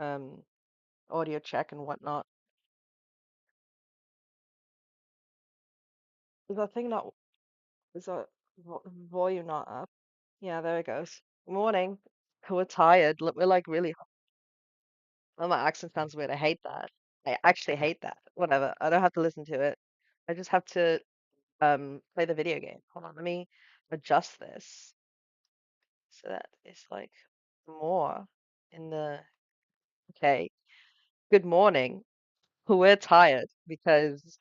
audio check and whatnot. Is that thing not? Is that volume not up? Yeah, there it goes. Morning. We're tired. We're like really. Oh, my accent sounds weird. I hate that. I actually hate that. Whatever. I don't have to listen to it. I just have to play the video game. Hold on, let me adjust this so that it's like more in the. Okay. Good morning. We're tired because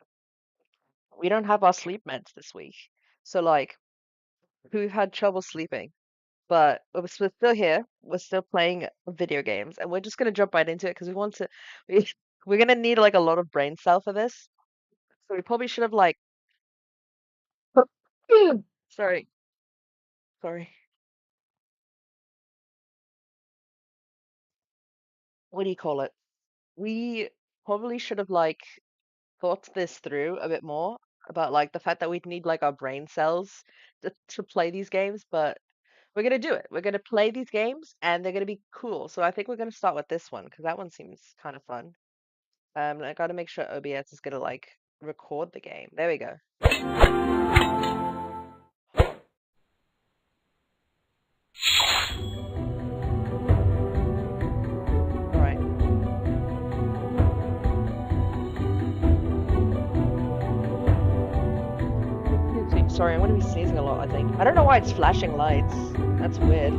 we don't have our sleep meds this week. So like we've had trouble sleeping, but we're still here. We're still playing video games, and we're just gonna jump right into it because we want to. We we're gonna need like a lot of brain cell for this. So we probably should have like. Sorry, sorry. What do you call it? We probably should have like thought this through a bit more about like the fact that we'd need like our brain cells to play these games, but we're gonna do it. We're gonna play these games and they're gonna be cool. So I think we're gonna start with this one because that one seems kind of fun. I gotta make sure OBS is gonna like record the game. There we go. All right. Sorry, I'm gonna be sneezing a lot, I think. I don't know why it's flashing lights. That's weird.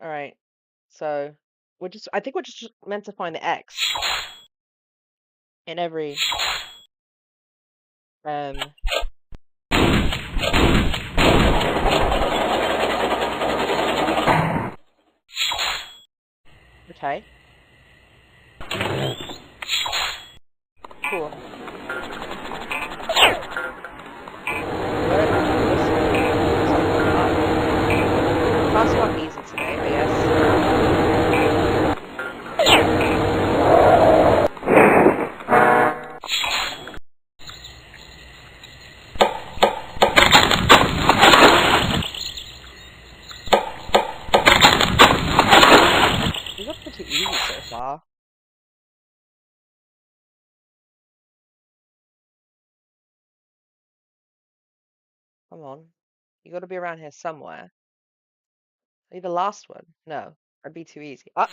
All right. So I think we're just meant to find the X in every okay. Cool. Class not easy today, I guess. These are pretty easy so far. Come on. You gotta be around here somewhere. Are you the last one? No. That'd be too easy. Ah!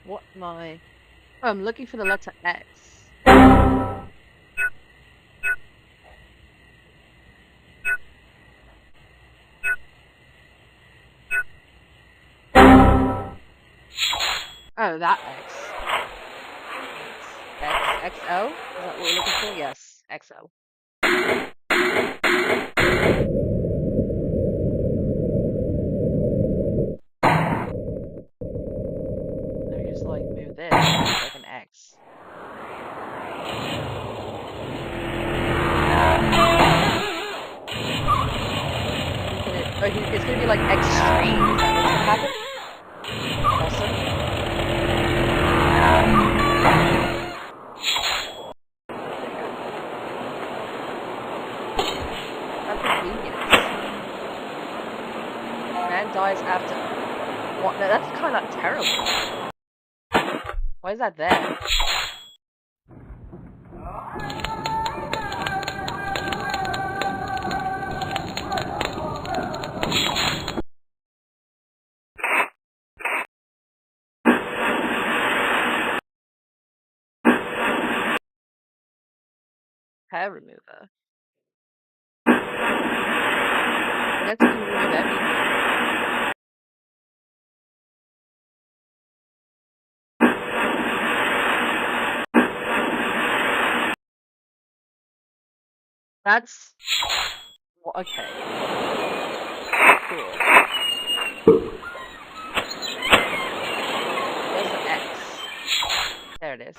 What my... Oh, I'm looking for the letter X. Oh, that X. X, XL? Is that what we're looking for? Yes, XL. Let me just like move this. It's like an X. It's gonna be like extreme. Is that what's gonna happen? Awesome. Man dies after... What? No, that's kind of terrible. Why is that there? Hair remover. I guess you can remove everything. That's... Well, okay. Cool. There's an X. There it is.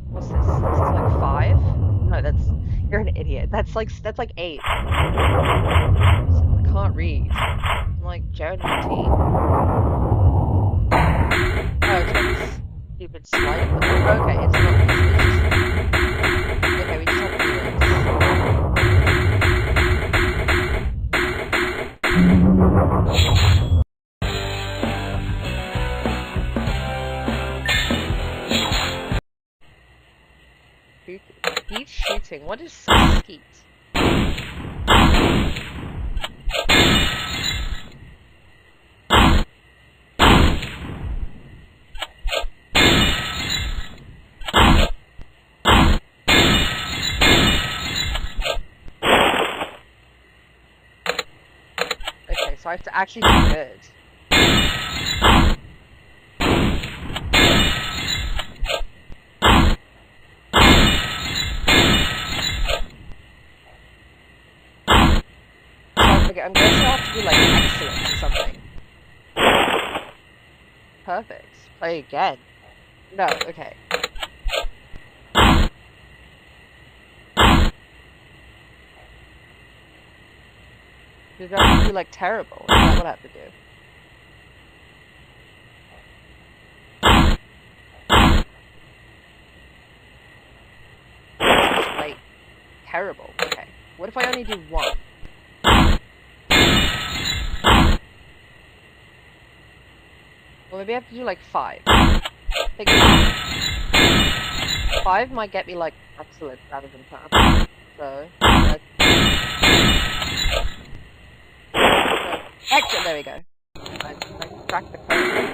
What's this? This is like 5? No, that's... You're an idiot. That's like 8. can't read. I'm like, Jared 19. Oh, it's got this stupid sliding button. Okay, it's not this. It's just. Okay, we just have to do this. He's shooting. What is skeet? Okay, so I have to actually do good. I'm guessing I'll have to do like excellent or something. Perfect. Play again. No, okay. Did I have to do like terrible? Is that what I have to do? It's just like terrible. Okay. What if I only do one? Well, maybe I have to do like 5. Think 5 might get me like excellent rather than perfect. So, excellent. There we go. I cracked the code.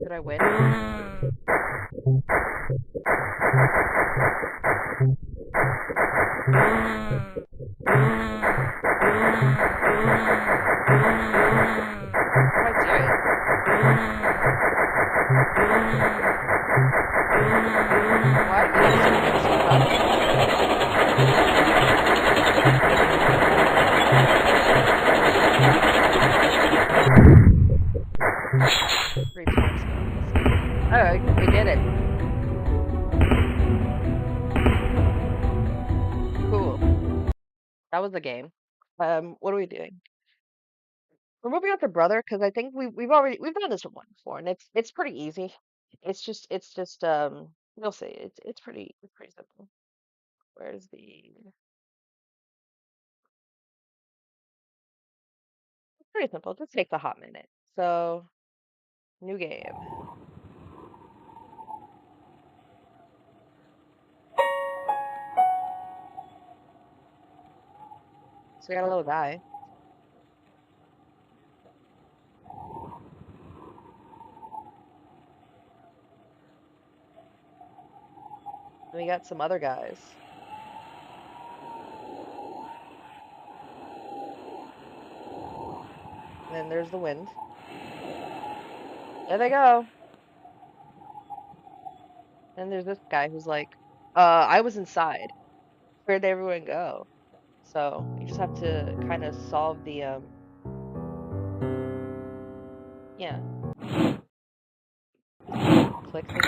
Did I win? Oh, we did it. Cool. That was the game. What are we doing? We're moving on to brother because I think we've done this one before and it's pretty easy. It's just we'll see. It's pretty simple. Where's the It's pretty simple. Just takes a hot minute. So new game. So we got a little guy. And we got some other guys. And then there's the wind. There they go. And there's this guy who's like, I was inside. Where'd everyone go? So you just have to kind of solve the yeah. Click thing.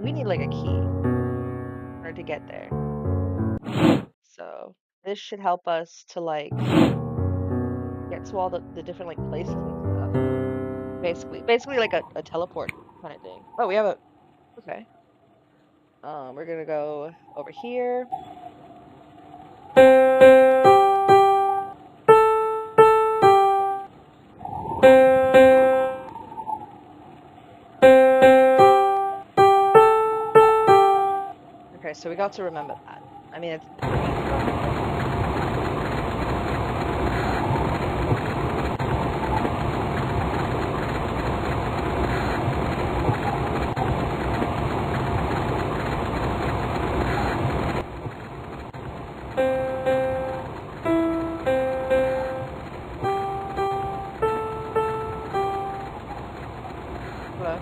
we need like a key in order to get there. So this should help us to like get to all the different like places and stuff. Basically like a teleport kind of thing. Oh, we have a okay. We're gonna go over here. Okay, so we got to remember that. I mean, it's pretty easy to remember. Hello.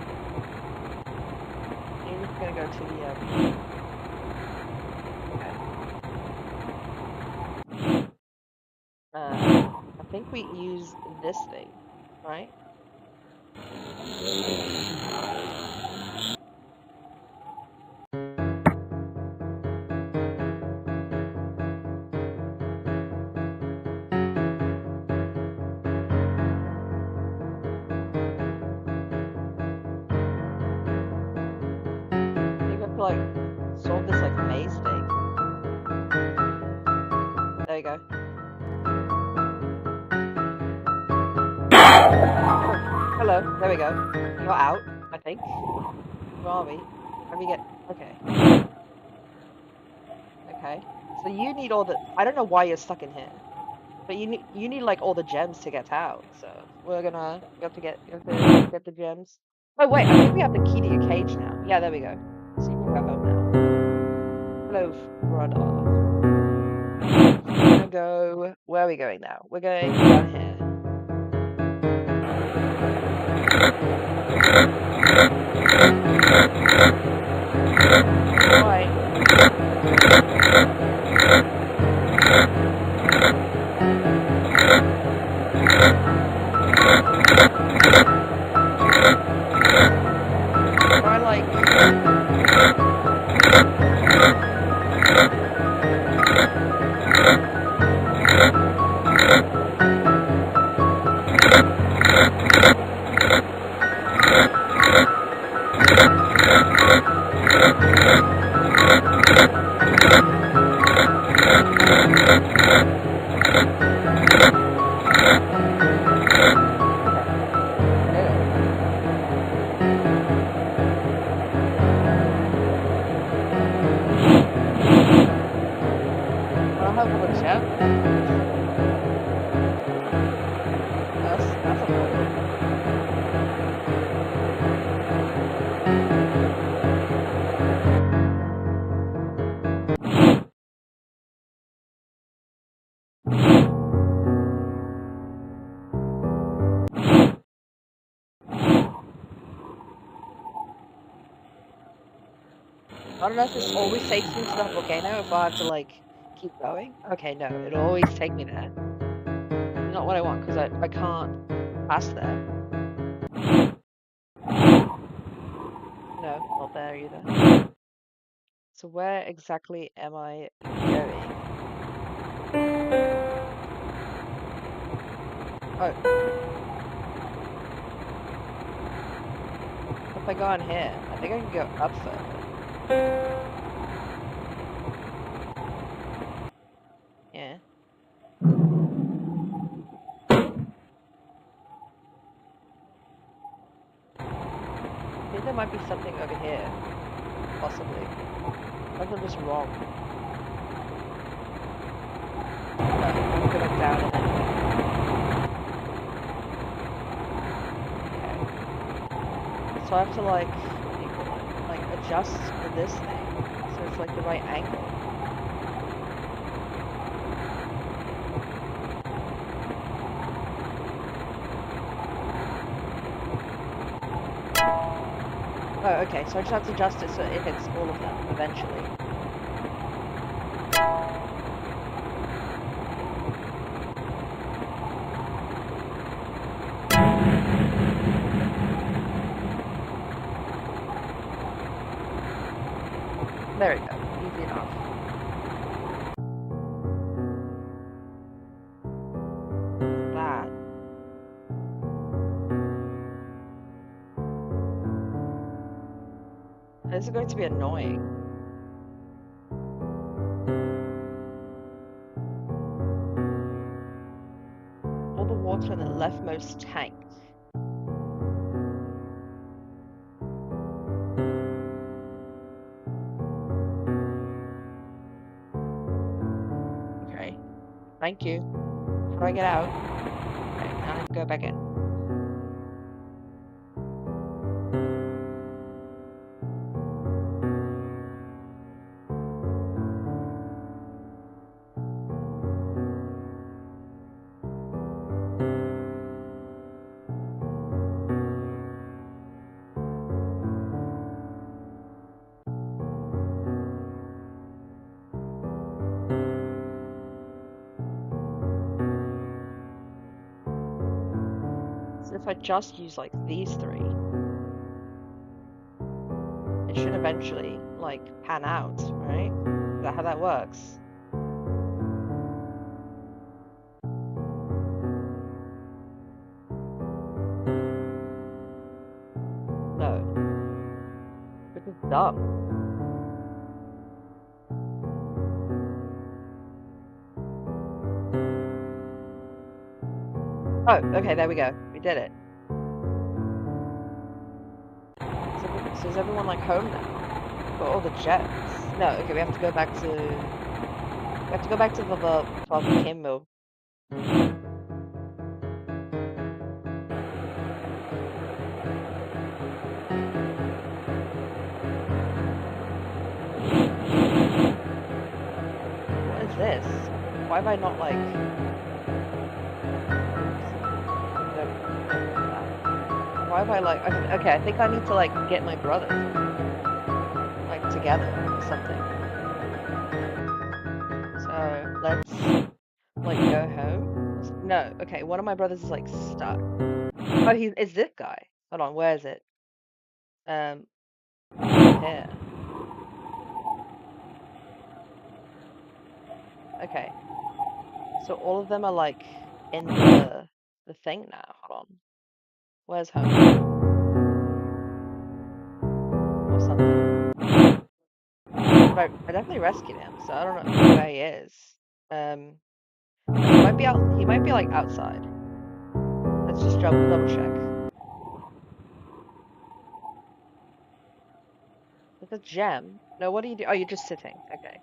You're just gonna go to the okay. I think we use this thing, right? You have to like solve this like maze thing. There you go. Oh, hello. There we go. You're out, I think. Where are we? How do we get? Okay. Okay. So you need all the. I don't know why you're stuck in here, but you need like all the gems to get out. So we have to get the gems. Oh wait, I think we have the key to your cage now. Yeah, there we go. So you can go home now. Hello, brother. We're gonna go. Where are we going now? We're going down here. Right. I like. I don't know if this always takes me to that volcano, if I have to, like, keep going. Okay, no, it'll always take me there. Not what I want, because I can't pass there. No, not there either. So where exactly am I going? Oh. If I go on here, I think I can go up further. Yeah. I think there might be something over here. Possibly. Maybe I'm just wrong. No, I'm going down and then okay. So I have to like adjust for this thing. So it's like the right angle. Oh, okay, so I just have to adjust it so it hits all of them eventually. This is going to be annoying. All the water in the leftmost tank. Okay. Thank you. How do I get out? Okay, now I can go back in. So if I just use like these three, it should eventually like pan out, right? Is that how that works? No. This is dumb. Oh, okay, there we go. We did it. So is everyone like home now? Got all the gems. No, okay, we have to go back to the volcano. What is this? Why have I not like why have I like okay, I think I need to like get my brothers like together or something. So let's like go home. No, okay, one of my brothers is like stuck. Oh, is this guy. Hold on, where is it? Here. Okay. So all of them are like in the thing now. Hold on. Where's home? Or something. But I definitely rescued him, so I don't know where he is. He might be like outside. Let's just double check. There's a gem. No, what do you do? Oh, you're just sitting. Okay.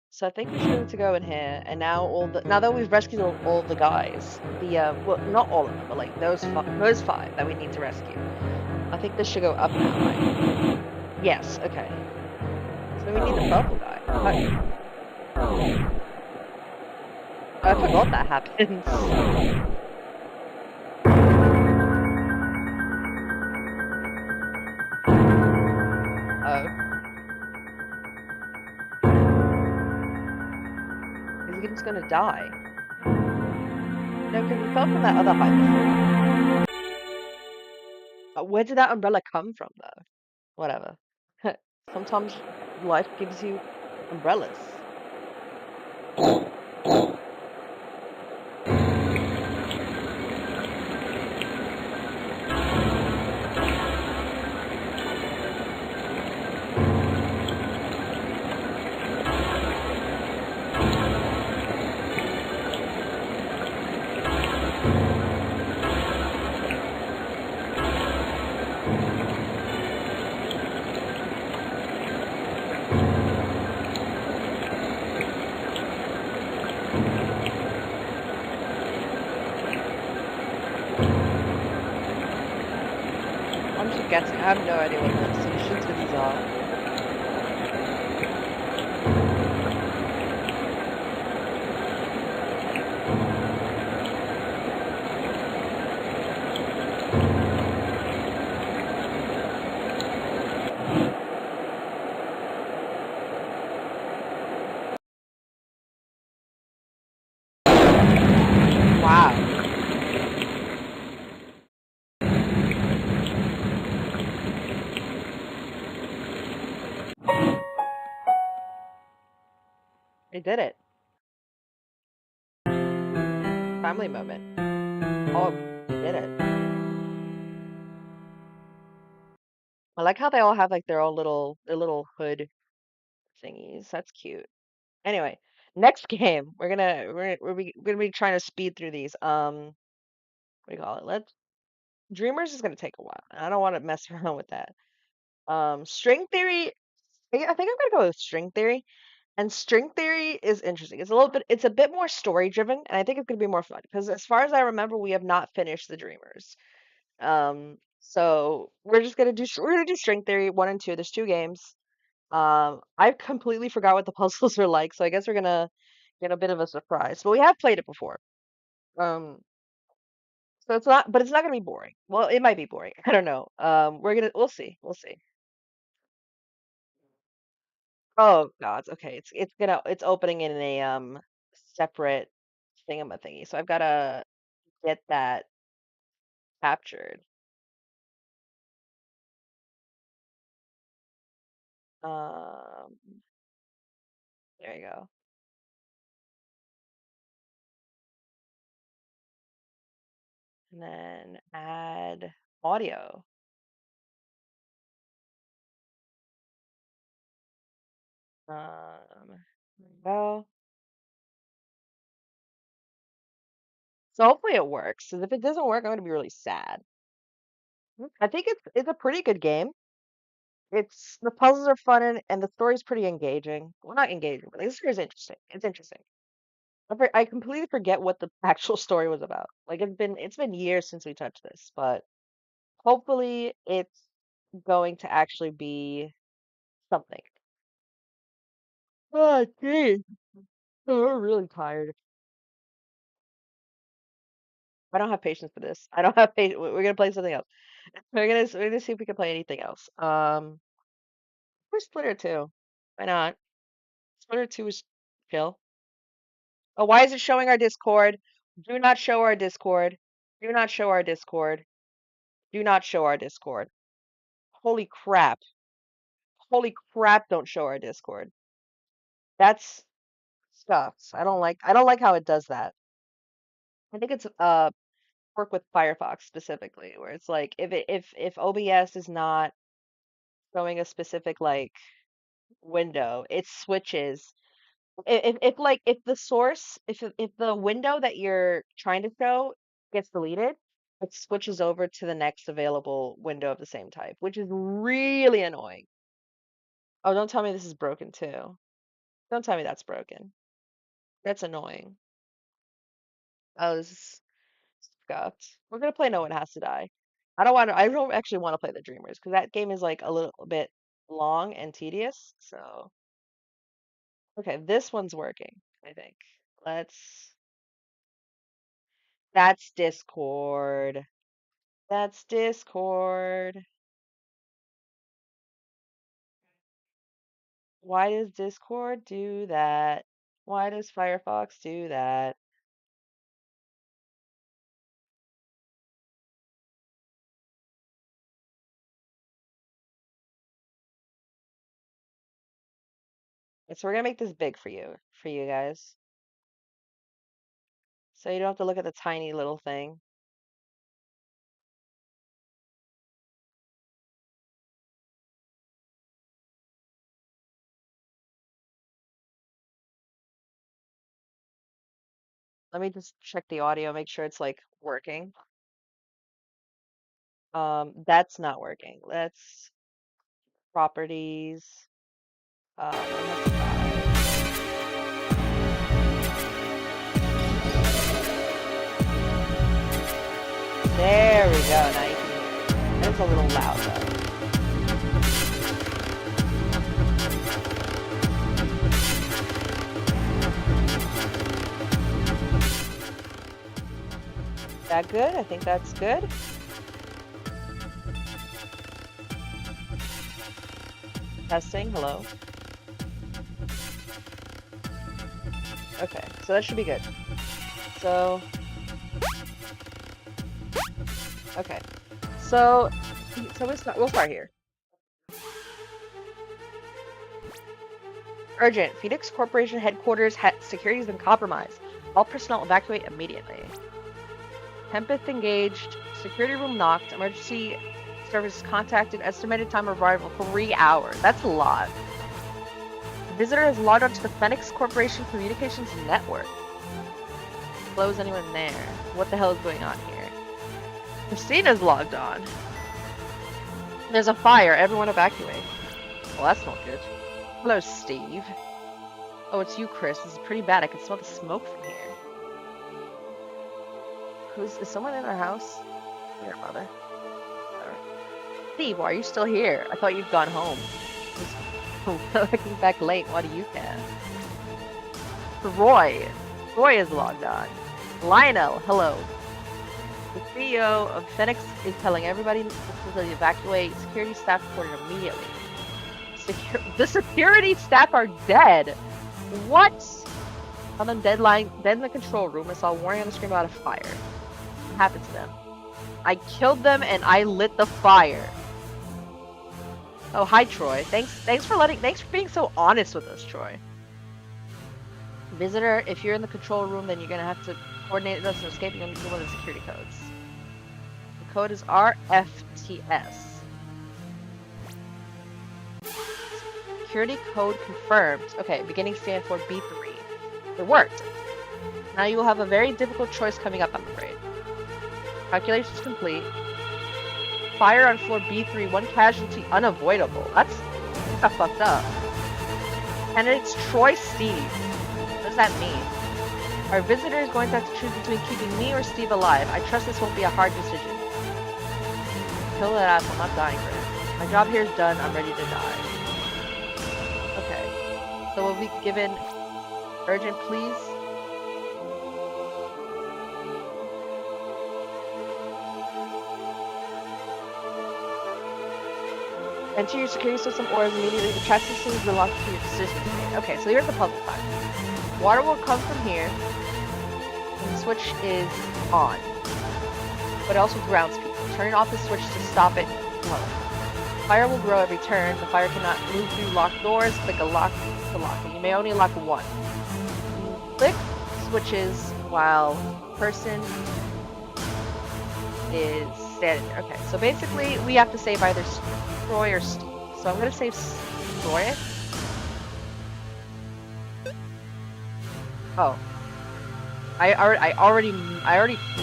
So I think we should need to go in here, and now that we've rescued all the guys, well, not all of them, but like those five that we need to rescue. I think this should go up now, right? Yes. Okay. So we need the purple guy. Oh. I forgot that happens. Oh. Is he just gonna die? No, because he fell from that other height before. Where did that umbrella come from, though? Whatever. Sometimes life gives you umbrellas. I have no idea what the solutions for these are. Wow. They did it. Family moment. Oh, we did it. I like how they all have like their little hood thingies. That's cute. Anyway, next game. We're gonna be trying to speed through these. What do you call it? Let's Dreamers is gonna take a while. I don't want to mess around with that. String theory. I think I'm gonna go with string theory. And string theory is interesting. It's a bit more story driven, and I think it's gonna be more fun because as far as I remember, we have not finished the Dreamers. So we're gonna do string theory 1 and 2. There's 2 games. I completely forgot what the puzzles are like, so I guess we're gonna get a bit of a surprise. But we have played it before. Um, so it's not gonna be boring. Well, it might be boring. I don't know. We'll see. We'll see. Oh God. Okay. It's opening in a separate thingy. So I've gotta get that captured. Um, there you go. And then add audio. There you go. So hopefully it works. Because if it doesn't work, I'm gonna be really sad. I think it's a pretty good game. It's the puzzles are fun and the story's pretty engaging. Well, not engaging, but like, the story's interesting. It's interesting. I completely forget what the actual story was about. Like it's been years since we touched this, but hopefully it's going to actually be something. Oh, geez. I'm really tired. I don't have patience for this. I don't have patience. We're gonna play something else. We're gonna see if we can play anything else. Where's Splitter 2? Why not? Splitter 2 is chill. Oh, why is it showing our Discord? Do not show our Discord. Do not show our Discord. Do not show our Discord. Holy crap. Holy crap, don't show our Discord. That's stuffs. I don't like how it does that. I think it's work with Firefox specifically, where it's like if OBS is not showing a specific like window, it switches. If the source if the window that you're trying to show gets deleted, it switches over to the next available window of the same type, which is really annoying. Oh, don't tell me this is broken too. Don't tell me that's broken. That's annoying. Oh, this is scuffed. We're gonna play No One Has to Die. I don't actually want to play the Dreamers because that game is like a little bit long and tedious. So, okay, this one's working, I think. Let's That's Discord. That's Discord. Why does Discord do that? Why does Firefox do that? So we're gonna make this big for you guys. So you don't have to look at the tiny little thing. Let me just check the audio, make sure it's like working. That's not working. Let's properties. Let's There we go. Now you can hear it. That was a little loud though. Is that good? I think that's good. Testing. Hello. Okay, so that should be good. So, okay. So we'll start here. Urgent. Phoenix Corporation headquarters security has been compromised. All personnel evacuate immediately. Tempest engaged. Security room knocked. Emergency service contacted. Estimated time of arrival 3 hours. That's a lot. Visitor has logged onto the Phoenix Corporation Communications Network. Close anyone there. What the hell is going on here? Christina's logged on. There's a fire. Everyone evacuate. Well, that's not good. Hello, Steve. Oh, it's you, Chris. This is pretty bad. I can smell the smoke from here. Is someone in our house? Your mother. Steve, why are you still here? I thought you'd gone home. I came back late. What do you care? Roy. Roy is logged on. Lionel, hello. The CEO of Phoenix is telling everybody to evacuate. Security staff reported immediately. The security staff are dead. What? On the dead in the control room, I saw a warning on the screen about a fire. What happened to them? I killed them and I lit the fire. Oh, hi, Troy. Thanks for being so honest with us, Troy. Visitor, if you're in the control room, then you're gonna have to coordinate us and escape. You're gonna need one of the security codes. The code is RFTS. Security code confirmed. Okay, beginning stand for B3. It worked. Now you will have a very difficult choice coming up, I'm afraid. Calculations complete. Fire on floor B3, 1 casualty unavoidable. That's fucked up. Candidates Troy Steve. What does that mean? Our visitor is going to have to choose between keeping me or Steve alive. I trust this won't be a hard decision. Kill that ass, I'm not dying for him. My job here is done, I'm ready to die. Okay. So we'll be given urgent please. Enter your security system or immediately the chat system is locked to your decision made. Okay, so here's the puzzle time. Water will come from here, and the switch is on. But it also grounds people. Turning off the switch to stop it flowing. Fire will grow every turn. The fire cannot move through locked doors. Click a lock to lock it. You may only lock one. Click switches while person is standing there. Okay, so basically we have to save either Troy or Steve. So I'm gonna save Troy. Oh, I already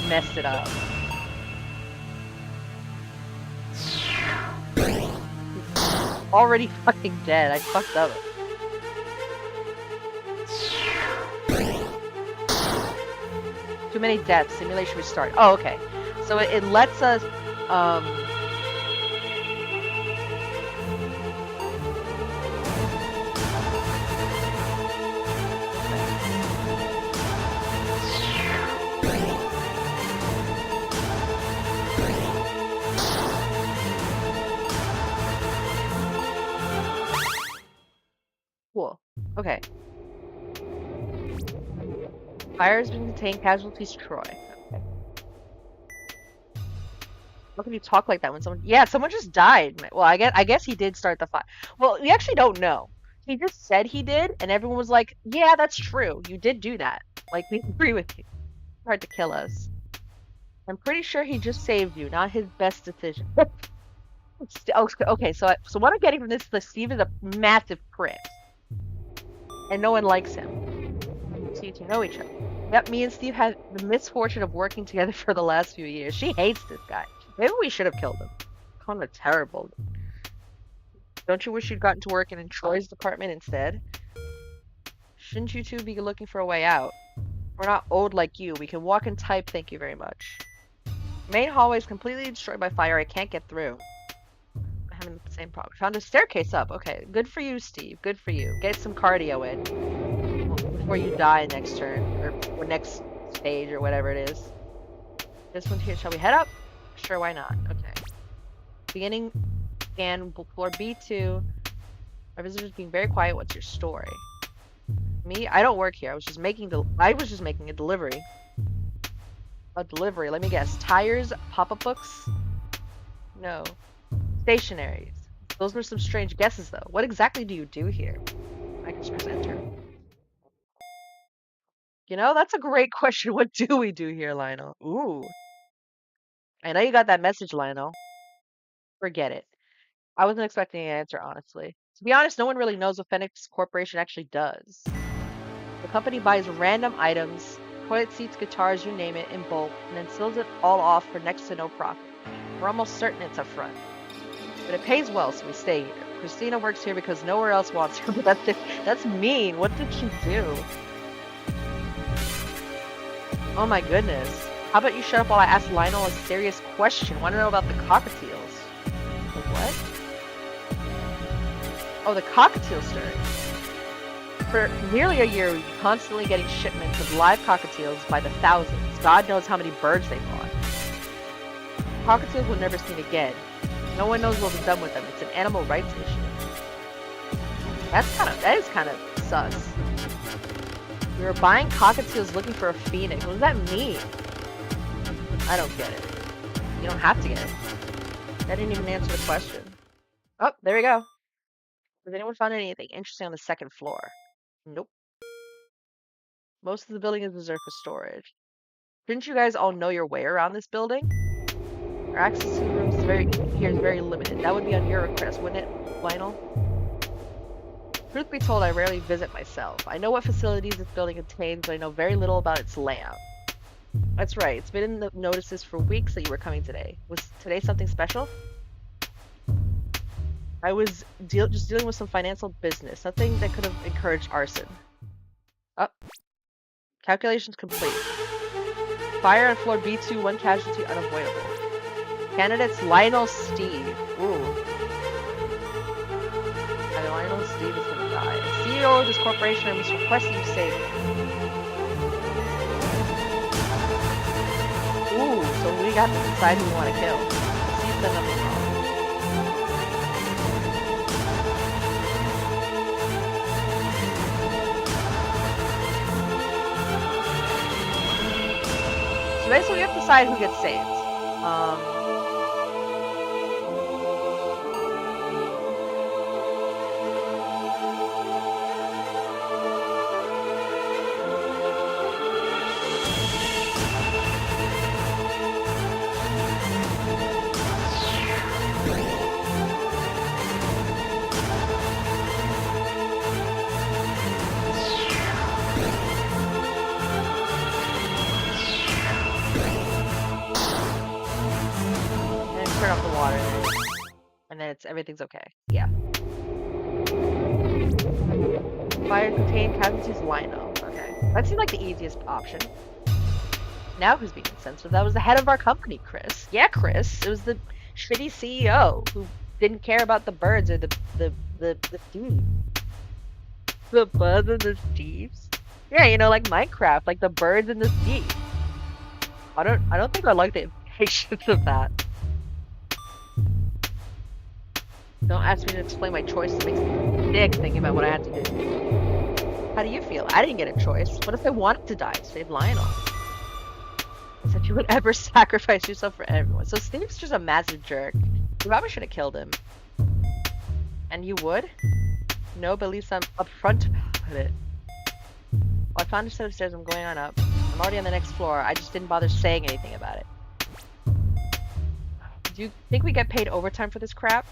messed it up. He's already fucking dead. I fucked up. Too many deaths. Simulation restart. Oh, okay. So it lets us cool. Okay. Fire has been contained. Casualties Troy. Okay. How can you talk like that when someone? Yeah, someone just died. Well, I guess he did start the fire. Well, we actually don't know. He just said he did, and everyone was like, "Yeah, that's true. You did do that. Like, we agree with you. Hard to kill us." I'm pretty sure he just saved you. Not his best decision. Okay, so what I'm getting from this is that Steve is a massive prick, and no one likes him. So you two know each other. Yep, me and Steve had the misfortune of working together for the last few years. She hates this guy. Maybe we should have killed him. Kind of terrible. Don't you wish you'd gotten to work in Troy's department instead? Shouldn't you two be looking for a way out? We're not old like you. We can walk and type, thank you very much. Main hallway is completely destroyed by fire. I can't get through. I'm having the same problem. Found a staircase up. Okay, good for you, Steve. Good for you. Get some cardio in before you die next turn, or next stage, or whatever it is. This one here. Shall we head up? Sure, why not? Okay. Beginning scan floor B2. My visitor's being very quiet. What's your story? Me? I don't work here. I was just making a delivery. A delivery. Let me guess. Tires, pop-up books? No. Stationaries. Those were some strange guesses, though. What exactly do you do here? I can just press enter. You know, that's a great question. What do we do here, Lionel? Ooh. I know you got that message, Lionel. Forget it. I wasn't expecting an answer, honestly. To be honest, no one really knows what Phoenix Corporation actually does. The company buys random items, toilet seats, guitars, you name it, in bulk, and then sells it all off for next to no profit. We're almost certain it's a front. But it pays well, so we stay here. Christina works here because nowhere else wants her, but that's mean. What did she do? Oh my goodness. How about you shut up while I ask Lionel a serious question? Want to know about the cockatiels? The what? Oh, the cockatiel story. For nearly a year, we've been constantly getting shipments of live cockatiels by the thousands. God knows how many birds they bought. Cockatiels were never seen again. No one knows what was done with them. It's an animal rights issue. That is kind of sus. We were buying cockatiels looking for a phoenix. What does that mean? I don't get it. You don't have to get it. That didn't even answer the question. Oh, there we go. Has anyone found anything interesting on the second floor? Nope. Most of the building is reserved for storage. Didn't you guys all know your way around this building? Our access to the rooms here is very limited. That would be on your request, wouldn't it, Lionel? Truth be told, I rarely visit myself. I know what facilities this building contains, but I know very little about its layout. That's right. It's been in the notices for weeks that you were coming today. Was today something special? I was just dealing with some financial business. Nothing that could have encouraged arson. Oh. Calculations complete. Fire on floor B2, 1 casualty unavoidable. Candidates Lionel Steve. Ooh. Lionel Steve is gonna die. CEO of this corporation, I must request you save me. Ooh, so we got to decide who we want to kill. See if there's nothing wrong. So basically we have to decide who gets saved. Turn off the water, and then everything's okay. Yeah. Fire contained casualties Lionel. Okay. That seemed like the easiest option. Now who's being insensitive? That was the head of our company, Chris. Yeah, Chris. It was the shitty CEO who didn't care about the birds or the thieves. The birds and the thieves? Yeah, you know, like Minecraft, like the birds and the thieves. I don't think I like the implications of that. Don't ask me to explain my choice. It makes me sick thinking about what I had to do. How do you feel? I didn't get a choice. What if I wanted to die to save Lionel? I said you would ever sacrifice yourself for everyone. So Steve's just a massive jerk. You probably should have killed him. And you would? No, but at least I'm upfront about it. Well, I found a set of stairs. I'm going on up. I'm already on the next floor. I just didn't bother saying anything about it. Do you think we get paid overtime for this crap?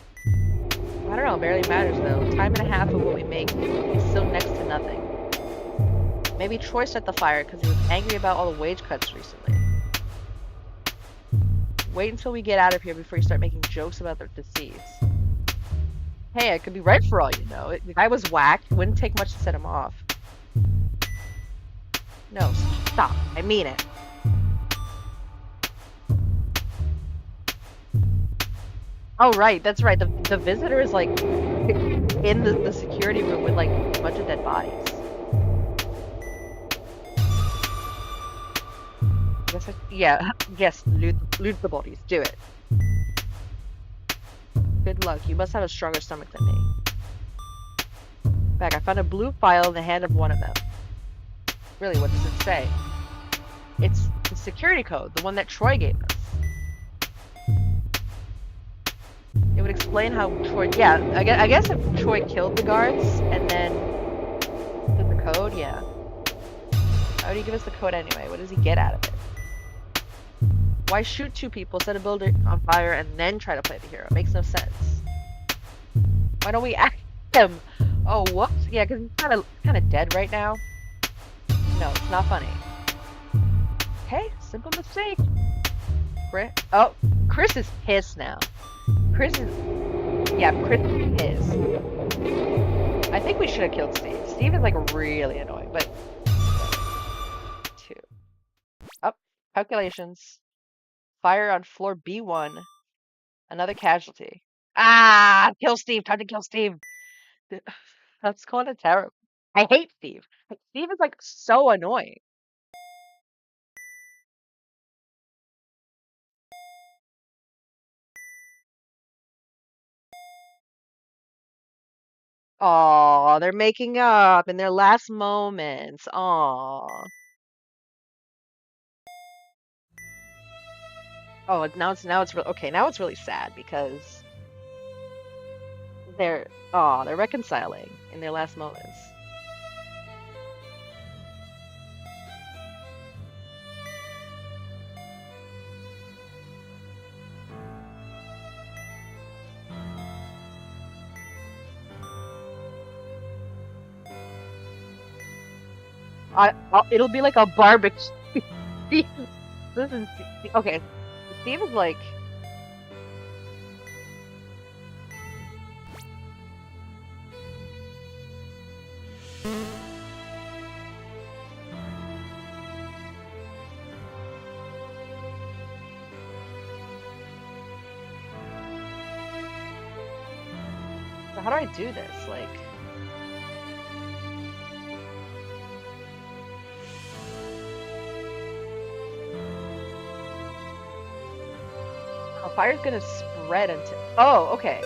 I don't know, it barely matters though. Time and a half of what we make is still next to nothing. Maybe Troy set the fire because he was angry about all the wage cuts recently. Wait until we get out of here before you start making jokes about the deceased. Hey, I could be right for all you know. The guy was whacked. It wouldn't take much to set him off. No, stop. I mean it. Oh, right, that's right. The visitor is like in the security room with like a bunch of dead bodies. Yes, loot the bodies. Do it. Good luck. You must have a stronger stomach than me. Back, I found a blue file in the hand of one of them. Really, what does it say? It's the security code, the one that Troy gave us. It would explain how Troy... Yeah, I guess if Troy killed the guards and then did the code, yeah. Why would he give us the code anyway? What does he get out of it? Why shoot 2 people, set a building on fire, and then try to play the hero? It makes no sense. Why don't we act him? Oh, whoops. Yeah, because he's kind of dead right now. No, it's not funny. Okay, simple mistake. Oh, Chris is pissed now. Chris is pissed. I think we should have killed Steve. Steve is like really annoying, but 2. Up. Calculations. Fire on floor B1. Another casualty. Ah, kill Steve. Time to kill Steve. That's kind of terrible. I hate Steve. Steve is like so annoying. Oh, they're making up in their last moments. Oh. Oh, now it's okay. Now it's really sad because they're reconciling in their last moments. It'll be like a barbecue. Listen, okay. Steve is like. So how do I do this? Like. Fire's gonna spread into. Oh, okay.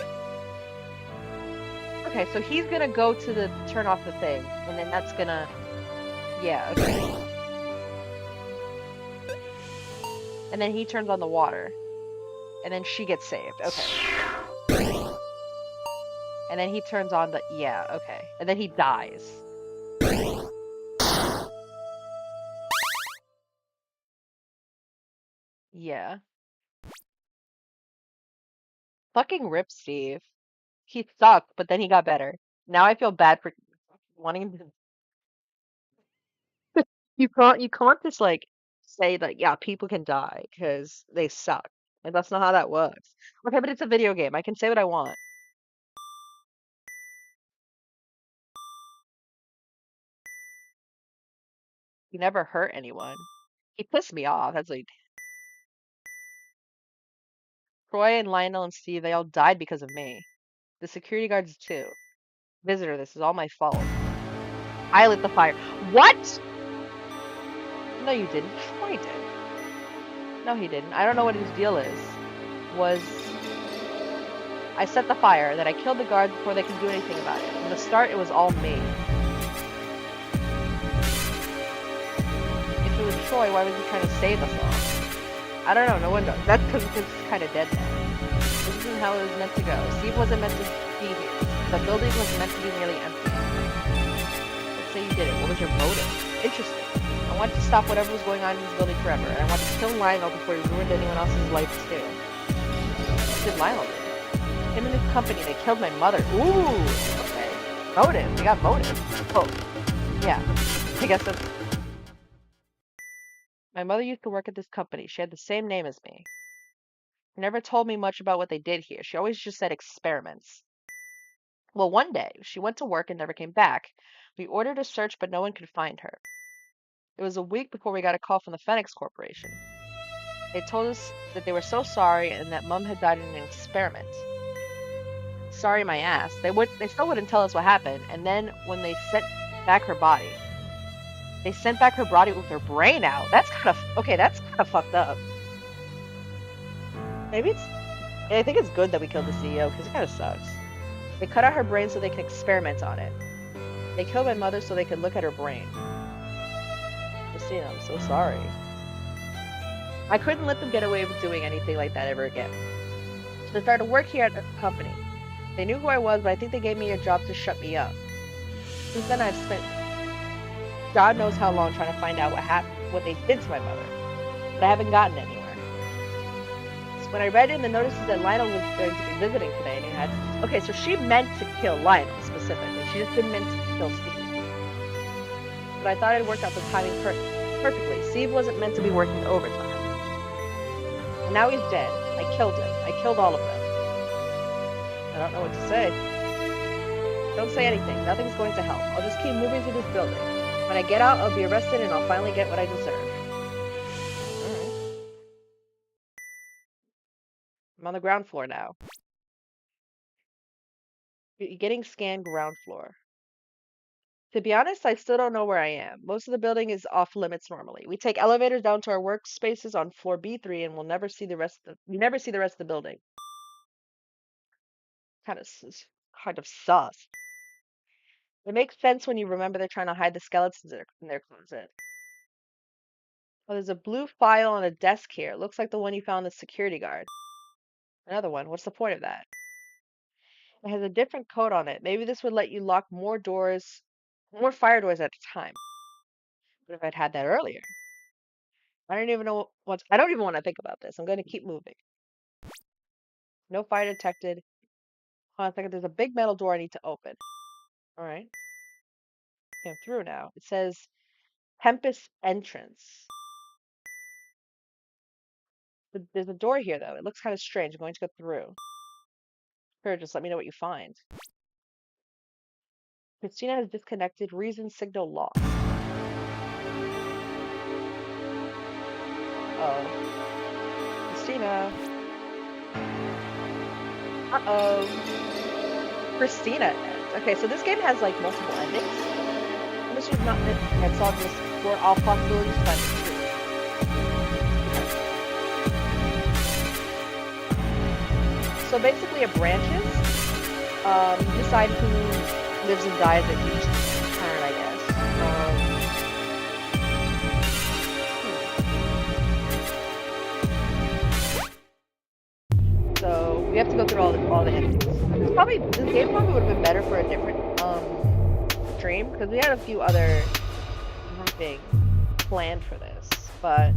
Okay, so he's gonna go to the turn off the thing, and then that's gonna. Yeah, okay. And then he turns on the water, and then she gets saved. Okay. And then he turns on the. Yeah, okay. And then he dies. Yeah. Fucking rip Steve. He sucked, but then he got better. Now I feel bad for wanting to. You can't just like say that yeah people can die because they suck. Like that's not how that works. Okay, but it's a video game. I can say what I want. He never hurt anyone. He pissed me off. That's like Troy and Lionel and Steve. They all died because of me. The security guards too. Visitor, this is all my fault. I lit the fire. What? No, you didn't. Troy did. No, he didn't. I don't know what his deal is. I set the fire, then I killed the guards before they could do anything about it. From the start, it was all me. If it was Troy, why was he trying to save us all? I don't know, no one knows. That's because it's kind of dead now. This isn't how it was meant to go. Steve wasn't meant to be here. The building was meant to be nearly empty. Let's say you did it. What was your motive? Interesting. I wanted to stop whatever was going on in this building forever, and I wanted to kill Lionel before he ruined anyone else's life too. What did Lionel do? Him and his company, they killed my mother. Ooh, okay. Motive. We got motive. Oh, yeah. I guess that's... My mother used to work at this company. She had the same name as me. She never told me much about what they did here. She always just said experiments. Well, one day, she went to work and never came back. We ordered a search, but no one could find her. It was a week before we got a call from the Phoenix Corporation. They told us that they were so sorry and that Mum had died in an experiment. Sorry my ass. They still wouldn't tell us what happened, and then when they sent back her body, they sent back her body with her brain out. That's kind of fucked up. I think it's good that we killed the CEO, because it kind of sucks. They cut out her brain so they can experiment on it. They killed my mother so they could look at her brain. Christina, I'm so sorry. I couldn't let them get away with doing anything like that ever again. So they started to work here at the company. They knew who I was, but I think they gave me a job to shut me up. Since then, I've spent God knows how long trying to find out what they did to my mother, but I haven't gotten anywhere. When I read in the notices that Lionel was going to be visiting today, and he had to... Okay, so she meant to kill Lionel specifically. She just didn't meant to kill Steve. But I thought it worked out the timing perfectly. Steve wasn't meant to be working overtime. And now he's dead. I killed him. I killed all of them. I don't know what to say. Don't say anything. Nothing's going to help. I'll just keep moving through this building. When I get out, I'll be arrested and I'll finally get what I deserve. Alright. I'm on the ground floor now. Getting scanned ground floor. To be honest, I still don't know where I am. Most of the building is off limits normally. We take elevators down to our workspaces on floor B3 and we never see the rest of the building. Kind of sus. It makes sense when you remember they're trying to hide the skeletons in their closet. Oh, there's a blue file on a desk here. It looks like the one you found the security guard. Another one. What's the point of that? It has a different code on it. Maybe this would let you lock more fire doors at a time. But if I'd had that earlier, I don't even want to think about this. I'm going to keep moving. No fire detected. Hold on a second. There's a big metal door I need to open. All right. Okay, I'm through now. It says Tempest entrance. There's a door here, though. It looks kind of strange. I'm going to go through. Sure, just let me know what you find. Christina has disconnected. Reason signal lost. Uh-oh. Christina. Uh-oh. Christina. Okay, so this game has, like, multiple endings. Unless you've not had solved this for all possibilities to find the truth. So basically it branches. You decide who lives and dies at each turn, I guess. So we have to go through all the endings. This game probably would have been better for a different stream, because we had a few other things planned for this, but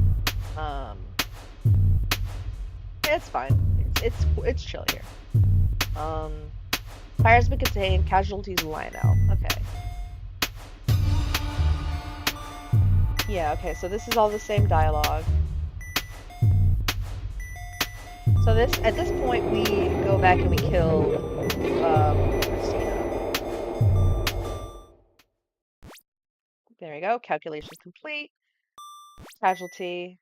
it's fine. It's chill here. Fire has been contained. Casualties line out. Okay. Yeah. Okay. So this is all the same dialogue. So at this point we go back and we kill Christina. There we go. Calculation complete. Casualty.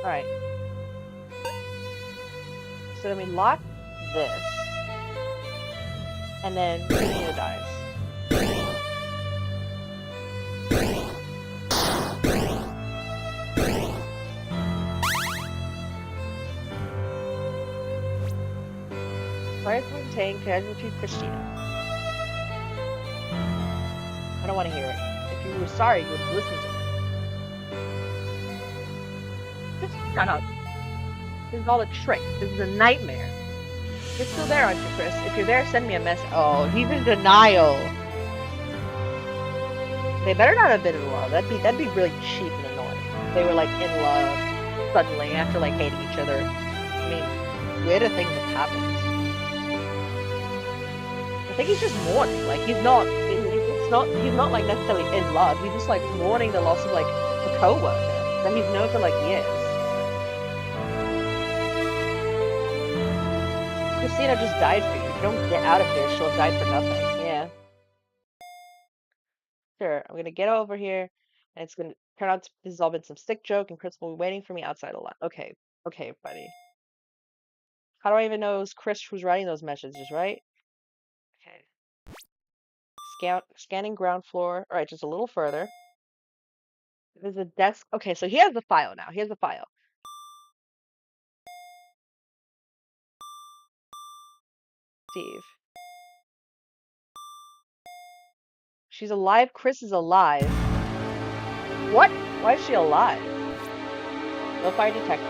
Alright. So then we lock this. And then Christina dies. Fire to contain casualty Christina. I don't want to hear it. If you were sorry, you would have listened to me. Just shut up. This is all a trick. This is a nightmare. You're still there, aren't you, Chris? If you're there, send me a message. Oh, he's in denial. They better not have been in love. That'd be really cheap and annoying. They were like in love suddenly after like hating each other. I mean, weirder things have happened. I think he's just mourning. Like he's not like necessarily in love. He's just like mourning the loss of like a coworker that he's known for like years. Christina just died for you. If you don't get out of here, she'll have died for nothing. Yeah. Sure, I'm gonna get over here, and it's gonna turn out this has all been some sick joke, and Chris will be waiting for me outside a lot. Okay, buddy. How do I even know it was Chris who's writing those messages, right? Okay. Scanning ground floor. All right, just a little further. There's a desk. Okay, so he has the file now. Here's the file. Steve. She's alive. Chris is alive. What? Why is she alive? No fire detected.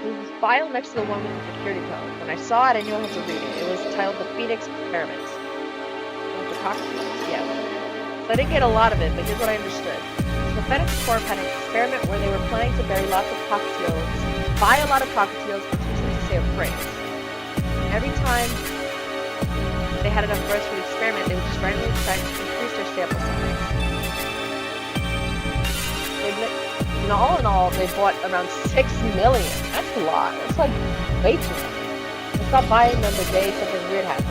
There's a file next to the one with the security code. When I saw it, I knew I had to read it. It was titled The Phoenix Experiments. The cocktails, yeah. I didn't get a lot of it, but here's what I understood. So the FedEx Corp had an experiment where they were planning to bury lots of cockatiels, buy a lot of cockatiels, and teach them to say a phrase. Every time they had enough birds for the experiment, they would just randomly decide to increase their sample size. You know, all in all, they bought around 6 million. That's a lot. That's like way too much. They stopped buying them the day something weird happened.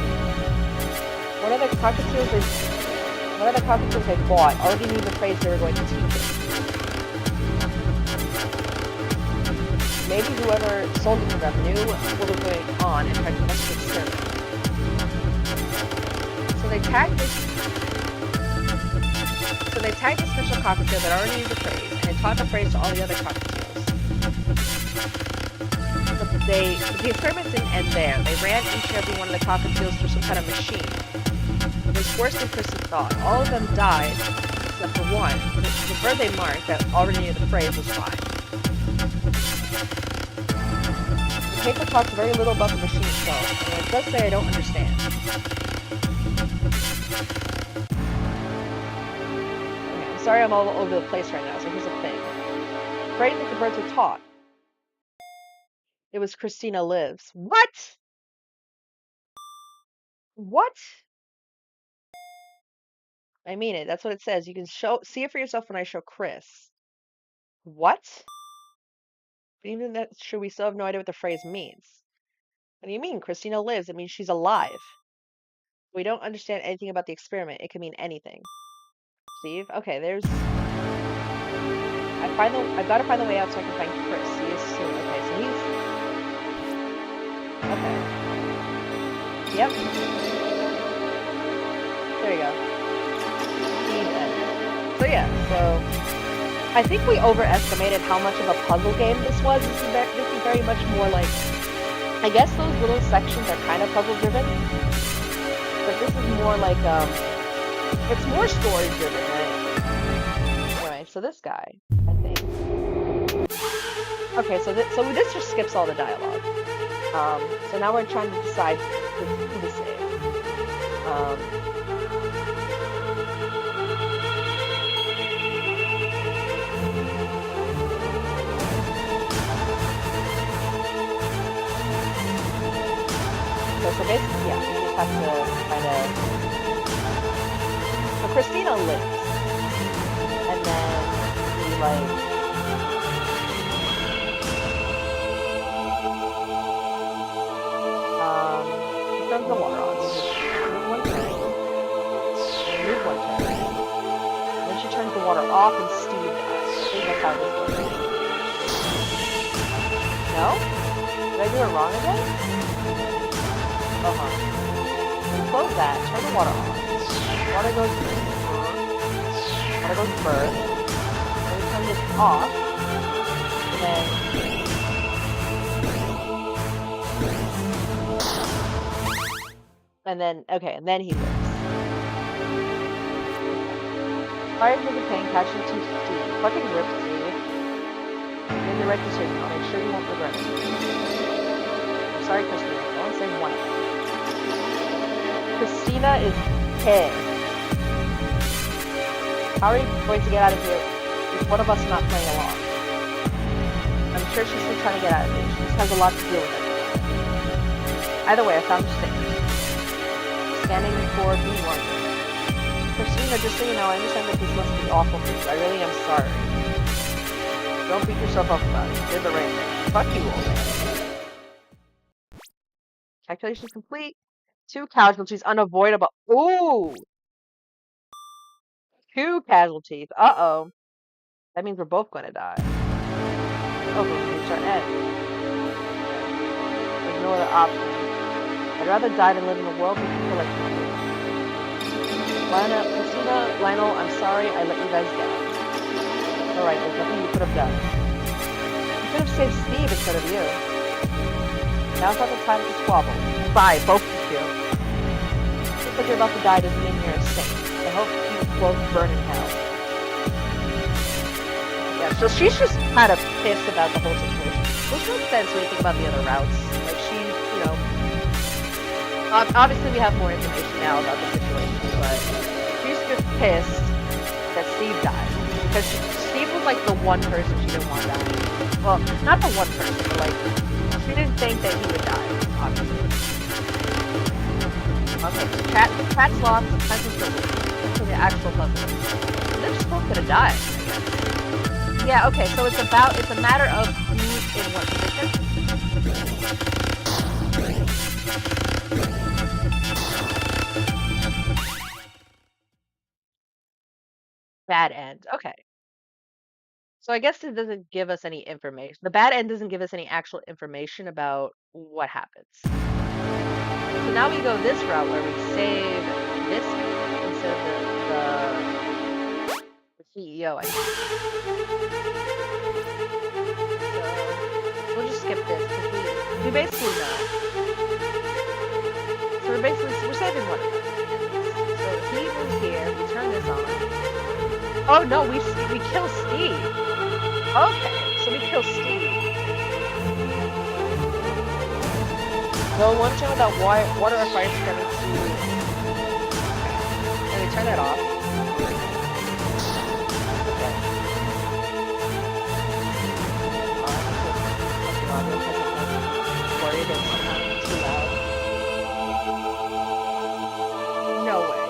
One of the cockatiels they bought already knew the phrase they were going to teach it. Maybe whoever sold it to them knew what was going on and tried to mess with the experiment. So they tagged the special cockatiel that already knew the phrase, and it taught the phrase to all the other cockatiels. The experiment didn't end there. They ran each and every one of the cockatiels through some kind of machine. It was worse than Kristen thought. All of them died, except for one. The bird they marked that already knew the phrase was fine. The paper talks very little about the machine itself, and it does say I don't understand. Okay, I'm sorry I'm all over the place right now, so here's the thing. Where do you think the birds were taught? It was Christina Lives. What? What? I mean it. That's what it says. You can see it for yourself when I show Chris. What? But even that's true, we still have no idea what the phrase means. What do you mean? Christina lives. It means she's alive. We don't understand anything about the experiment. It could mean anything. Steve? Okay, there's... I've got to find the way out so I can find Chris. He is soon. Okay, so he's... Okay. Yep. There you go. So yeah, so I think we overestimated how much of a puzzle game this was. This is very much more like, I guess those little sections are kind of puzzle driven, but this is more like, it's more story driven, right? Anyway, so this guy, I think. Okay, so this just skips all the dialogue. So now we're trying to decide who to save. So basically, yeah, we just have to kind of... So Christina lives. And then he, like... He turns the water on. He just moves one turn. Move one turn. And then she turns the water off and Steve dies. I think that's how this works. No? Did I do it wrong again? Close that, turn the water on. Water goes first. Then we turn this off. And then he lives. Fire through the pain, catching too Steve. Fucking rip, Steve. You made the right decision. I'll make sure you won't regret it. I'm sorry, Christina. I only saved one of them. Christina is pissed. How are you going to get out of here with one of us not playing along? I'm sure she's still trying to get out of here. She just has a lot to deal with it. Either way, I found the stairs. Scanning for B1. Christina, just so you know, I understand that this must be awful for you. I really am sorry. Don't beat yourself up about it. You did the right thing. Fuck you, old man. Calculation complete. 2 casualties unavoidable. Ooh! 2 casualties. Uh-oh. That means we're both going to die. Oh, we'll reach our end. There's no other option. I'd rather die than live in a world with people like you. Christina, Lionel, I'm sorry I let you guys down. Alright, there's nothing you could have done. You could have saved Steve instead of you. Now's not the time to squabble. Bye, both of you. Just because you're about to die doesn't mean you're a saint. I hope you both burn in hell. Yeah, so she's just kind of pissed about the whole situation. Which makes sense when you think about the other routes. Like, she's, you know... obviously we have more information now about the situation, but she's just pissed Steve died. Because Steve was like the one person she didn't want to die. Well, not the one person, but like, she didn't think that he would die, obviously. Okay, so Chat's lost, Pencil's still losing. So the actual puzzle. They're just both gonna die, I guess. Yeah, okay, so it's a matter of who's in what position. Bad end. Okay. So I guess it doesn't give us any information. The bad end doesn't give us any actual information about what happens. So now we go this route where we save this instead of the CEO, I think. So we'll just skip this because we basically know. So we're saving one of them. So he moves here. We turn this on. Oh no, we kill Steve. Okay, so we kill Steve. No, one time with that water or fire coming to. And we turn that off. Okay. Worried that sometimes too loud. No way.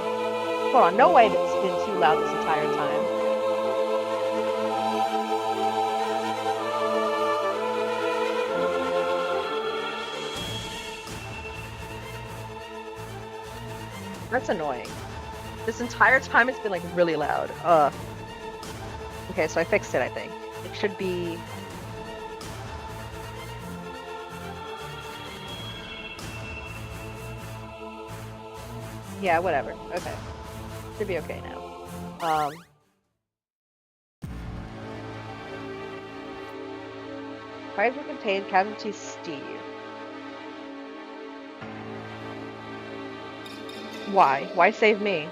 Hold on, no way it's been too loud this entire time. That's annoying. This entire time it's been like really loud. Okay, so I fixed it, I think. It should be... Yeah, whatever. Okay. Should be okay now. Fires were contained, casualty Steve. Why? Why save me?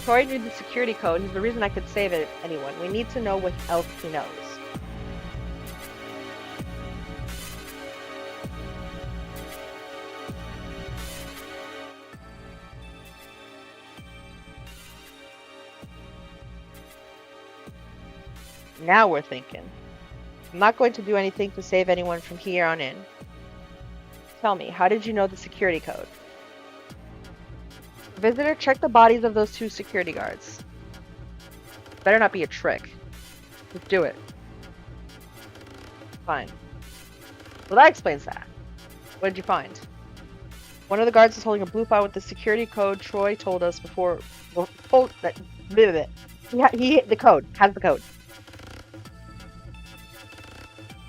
Troy knew the security code. He's the reason I could save it anyone. We need to know what else he knows. Now we're thinking. I'm not going to do anything to save anyone from here on in. Tell me, how did you know the security code? Visitor, check the bodies of those 2 security guards. Better not be a trick. Let's do it. Fine. Well, that explains that. What did you find? One of the guards is holding a blue file with the security code Troy told us before. He hit the code. Has the code.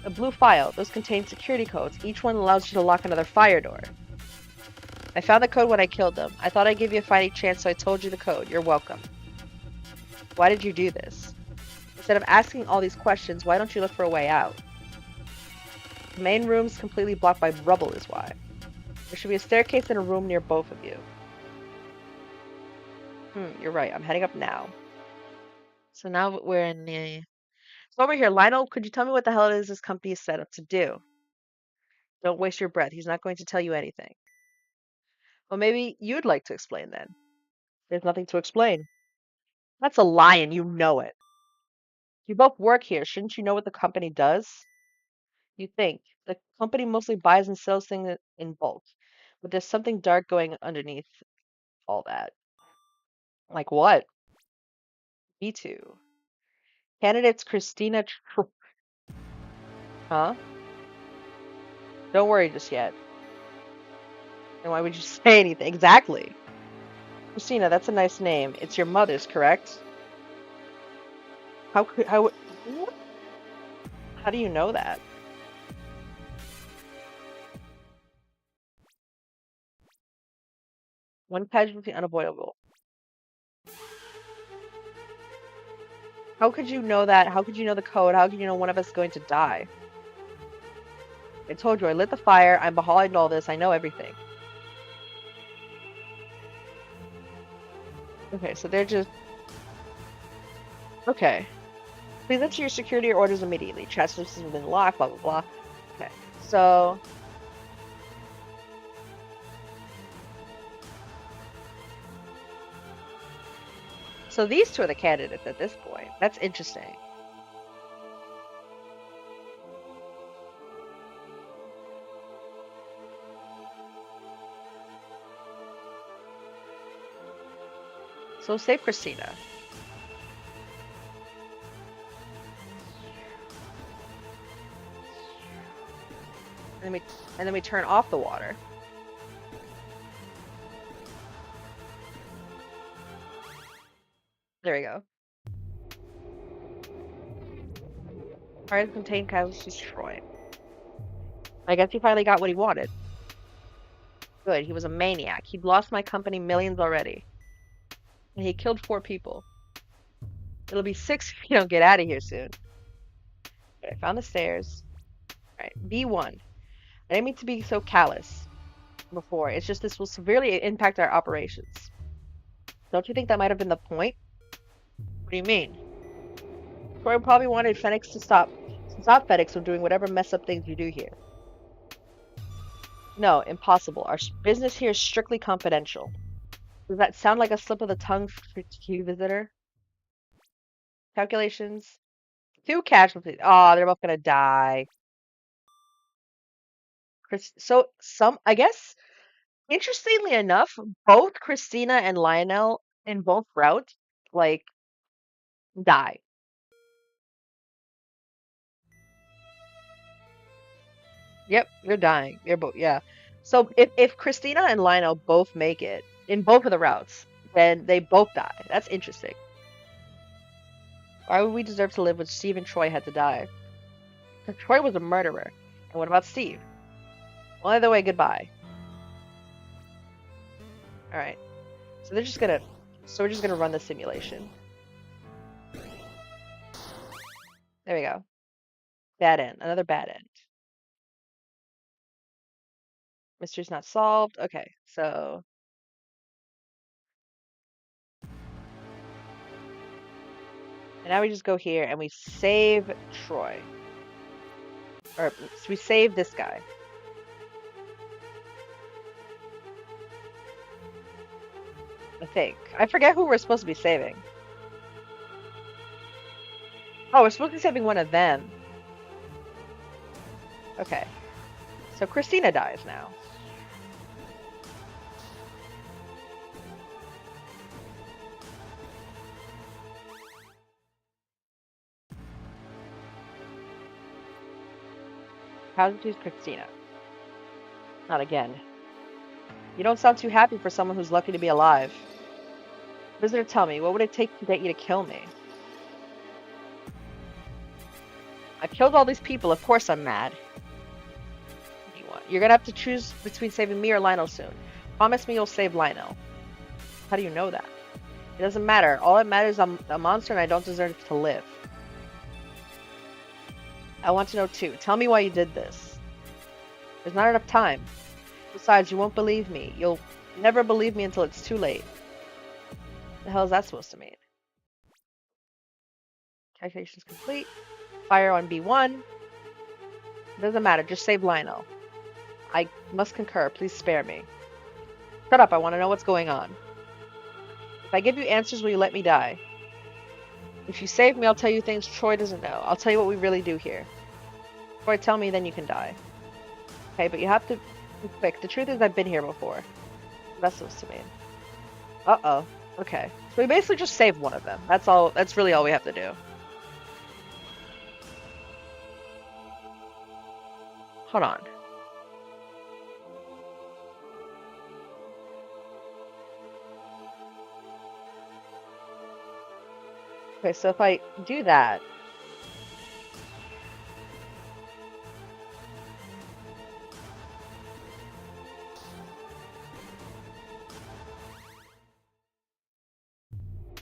A blue file. Those contain security codes. Each one allows you to lock another fire door. I found the code when I killed them. I thought I'd give you a fighting chance, so I told you the code. You're welcome. Why did you do this? Instead of asking all these questions, why don't you look for a way out? The main room's completely blocked by rubble is why. There should be a staircase in a room near both of you. You're right. I'm heading up now. So now we're in the... So over here, Lionel, could you tell me what the hell it is this company is set up to do? Don't waste your breath. He's not going to tell you anything. Well, maybe you'd like to explain then. There's nothing to explain. That's a lie and you know it. You both work here. Shouldn't you know what the company does? You think. The company mostly buys and sells things in bulk. But there's something dark going underneath all that. Like what? B2. Candidates Christina Huh? Don't worry just yet. And why would you say anything? Exactly. Christina, that's a nice name. It's your mother's, correct? How do you know that? One casualty unavoidable. How could you know that? How could you know the code? How could you know one of us is going to die? I told you, I lit the fire. I'm behind all this. I know everything. Okay, so they're just... Okay. Please enter your security orders immediately. Chat systems have been locked, blah, blah, blah. Okay, so... So these two are the candidates at this point. That's interesting. So save Christina. And then we turn off the water. There we go. Fires contain casualties destroyed. I guess he finally got what he wanted. Good, he was a maniac. He'd lost my company millions already. And he killed 4 people. It'll be 6 if you don't get out of here soon. But I found the stairs. Alright, B1. I didn't mean to be so callous before. It's just this will severely impact our operations. Don't you think that might have been the point? What do you mean? Troy probably wanted Phoenix to stop Phoenix from doing whatever mess up things you do here. No, impossible. Our business here is strictly confidential. Does that sound like a slip of the tongue for you, visitor? Calculations. 2 casualties. Oh, they're both gonna die. I guess, interestingly enough, both Christina and Lionel in both routes, like, die. Yep, you're dying. You're both, yeah. So if Christina and Lionel both make it in both of the routes, then they both die. That's interesting. Why would we deserve to live when Steve and Troy had to die? Because Troy was a murderer. And what about Steve? Well, either way, goodbye. Alright. So we're just gonna run the simulation. There we go. Bad end. Another bad end. Mystery's not solved. Okay, so and now we just go here and we save Troy. Or so we save this guy. I think. I forget who we're supposed to be saving. Oh, we're supposed to be saving one of them. Okay. So Christina dies now. How to choose Christina? Not again. You don't sound too happy for someone who's lucky to be alive. Visitor, tell me, what would it take to get you to kill me? I killed all these people, of course I'm mad. You're gonna have to choose between saving me or Lionel soon. Promise me you'll save Lionel. How do you know that? It doesn't matter. All that matters is I'm a monster and I don't deserve to live. I want to know too. Tell me why you did this. There's not enough time. Besides, you won't believe me. You'll never believe me until it's too late. The hell is that supposed to mean? Calculations complete. Fire on B1. It doesn't matter. Just save Lionel. I must concur. Please spare me. Shut up. I want to know what's going on. If I give you answers, will you let me die? If you save me, I'll tell you things Troy doesn't know. I'll tell you what we really do here. Troy, tell me, then you can die. Okay, but you have to be quick. The truth is I've been here before. That's supposed to mean. Uh-oh. Okay. So we basically just saved one of them. That's all. That's really all we have to do. Hold on. Okay, so if I do that,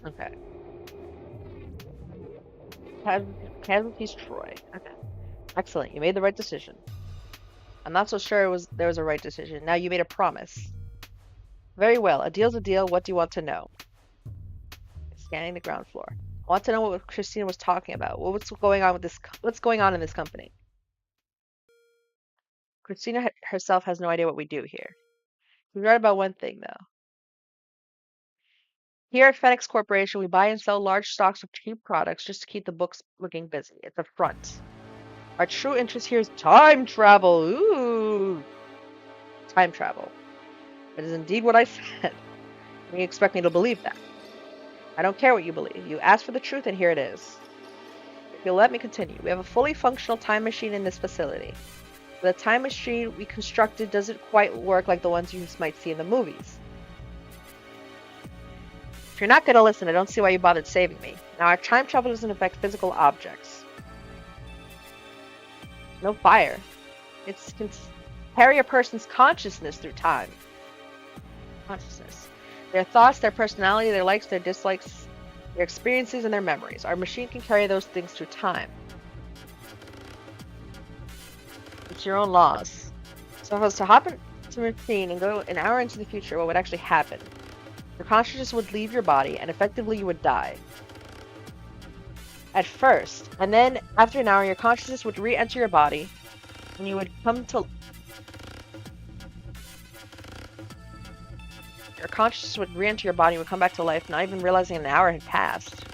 okay. Casualties Troy. Okay. Excellent. You made the right decision. I'm not so sure there was a right decision. Now you made a promise. Very well. A deal's a deal. What do you want to know? Scanning the ground floor. I want to know what Christina was talking about. What's going on with this? What's going on in this company? Christina herself has no idea what we do here. She's right about one thing, though. Here at FedEx Corporation, we buy and sell large stocks of cheap products just to keep the books looking busy. It's a front. Our true interest here is time travel. Ooh, time travel. That is indeed what I said. And you expect me to believe that. I don't care what you believe. You asked for the truth, and here it is. If you'll let me continue, we have a fully functional time machine in this facility. The time machine we constructed doesn't quite work like the ones you might see in the movies. If you're not going to listen, I don't see why you bothered saving me. Now, our time travel doesn't affect physical objects. No fire. It can carry a person's consciousness through time. Consciousness. Their thoughts, their personality, their likes, their dislikes, their experiences, and their memories. Our machine can carry those things through time. It's your own laws. So if I was to hop into the machine and go an hour into the future, what would actually happen? Your consciousness would leave your body, and effectively you would die. At first, and then after an hour, your consciousness would re-enter your body, and you would come to... Your consciousness would re-enter your body and would come back to life, not even realizing an hour had passed.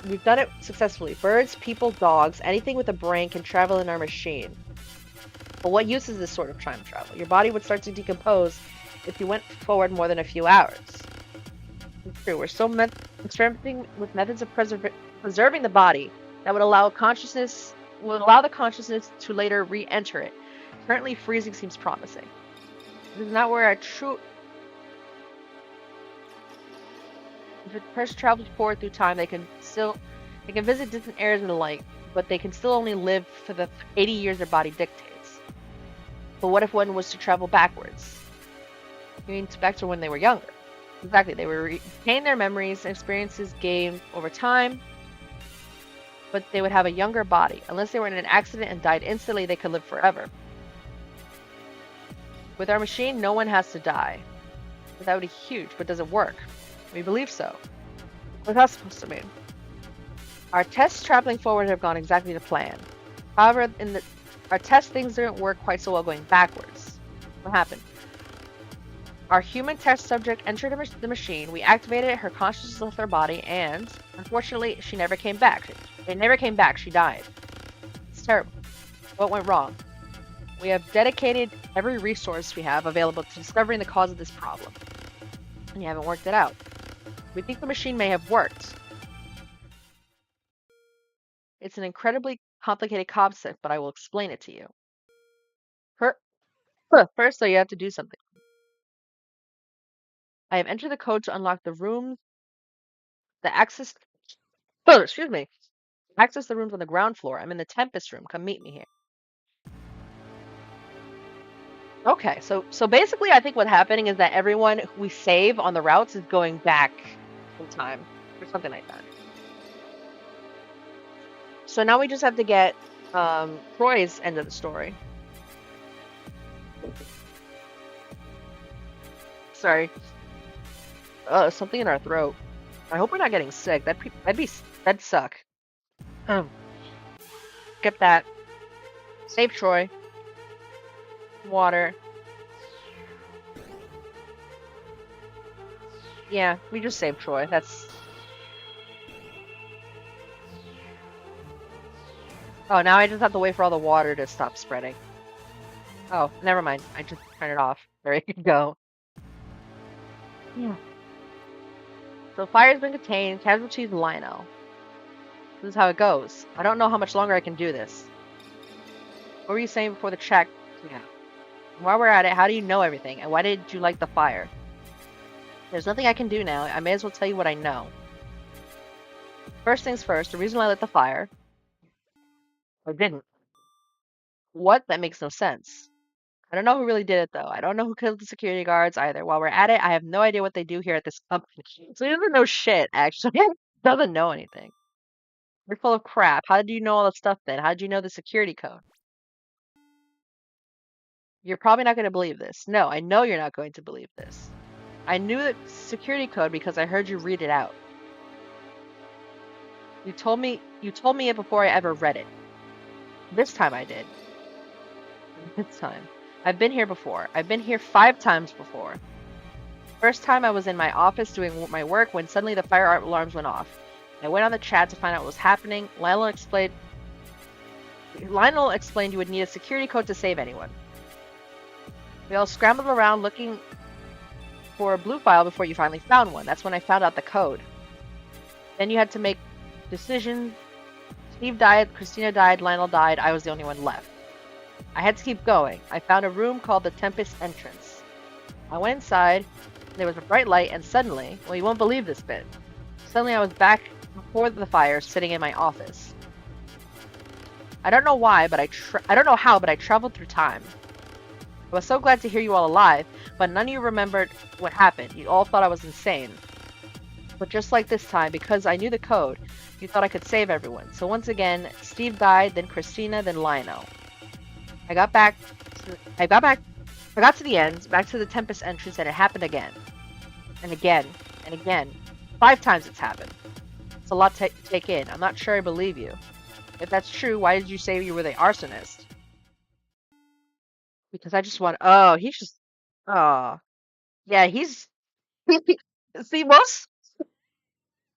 We've done it successfully. Birds, people, dogs, anything with a brain can travel in our machine. But what use is this sort of time travel? Your body would start to decompose if you went forward more than a few hours. It's true. We're still experimenting with methods of preserving the body that would allow the consciousness to later re-enter it. Currently, freezing seems promising. This is not where our true... If a person travels forward through time, they can visit distant areas and the like, but they can still only live for the 80 years their body dictates. But what if one was to travel backwards? You mean back to when they were younger? Exactly, they would retain their memories and experiences gained over time, but they would have a younger body. Unless they were in an accident and died instantly, they could live forever. With our machine, no one has to die. But that would be huge, but does it work? We believe so. What's that supposed to mean? Our tests traveling forward have gone exactly to plan. However, our test things didn't work quite so well going backwards. What happened? Our human test subject entered the machine, we activated it, her consciousness left her body, and, unfortunately, she never came back. It never came back, she died. It's terrible. What went wrong? We have dedicated every resource we have available to discovering the cause of this problem. And you haven't worked it out. We think the machine may have worked. It's an incredibly complicated concept, but I will explain it to you. First, though, you have to do something. I have entered the code to unlock the rooms. Access the rooms on the ground floor. I'm in the Tempest room. Come meet me here. Okay, so basically I think what's happening is that everyone we save on the routes is going back in time or something like that. So now we just have to get Troy's end of the story. Sorry. Something in our throat. I hope we're not getting sick. That'd suck. Skip that. Save Troy. Water. Yeah, we just saved Troy. That's... Oh, now I just have to wait for all the water to stop spreading. Oh, never mind. I just turned it off. There you go. Yeah. So fire's been contained. Casualties Lino. This is how it goes. I don't know how much longer I can do this. What were you saying before the check? Yeah. While we're at it, how do you know everything? And why did you light the fire? There's nothing I can do now. I may as well tell you what I know. First things first, the reason I lit the fire... Or didn't. What? That makes no sense. I don't know who really did it, though. I don't know who killed the security guards, either. While we're at it, I have no idea what they do here at this company. So he doesn't know shit, actually. He doesn't know anything. You're full of crap. How did you know all the stuff, then? How did you know the security code? You're probably not going to believe this. No, I know you're not going to believe this. I knew the security code because I heard you read it out. You told me it before I ever read it. This time I did. This time. I've been here before. I've been here 5 times before. First time I was in my office doing my work when suddenly the fire alarms went off. I went on the chat to find out what was happening. Lionel explained you would need a security code to save anyone. We all scrambled around looking for a blue file before you finally found one. That's when I found out the code. Then you had to make decisions. Steve died, Christina died, Lionel died. I was the only one left. I had to keep going. I found a room called the Tempest Entrance. I went inside. There was a bright light, and suddenly, well, you won't believe this bit. Suddenly, I was back before the fire, sitting in my office. I don't know why, but I don't know how, but I traveled through time. I was so glad to hear you all alive, but none of you remembered what happened. You all thought I was insane. But just like this time, because I knew the code, you thought I could save everyone. So once again, Steve died, then Christina, then Lionel. I got to the end, back to the Tempest entrance, and it happened again. And again, and again. 5 times it's happened. It's a lot to take in. I'm not sure I believe you. If that's true, why did you say you were the arsonist? Because I just want... Oh, he's just... Oh. Yeah, he's... See, most...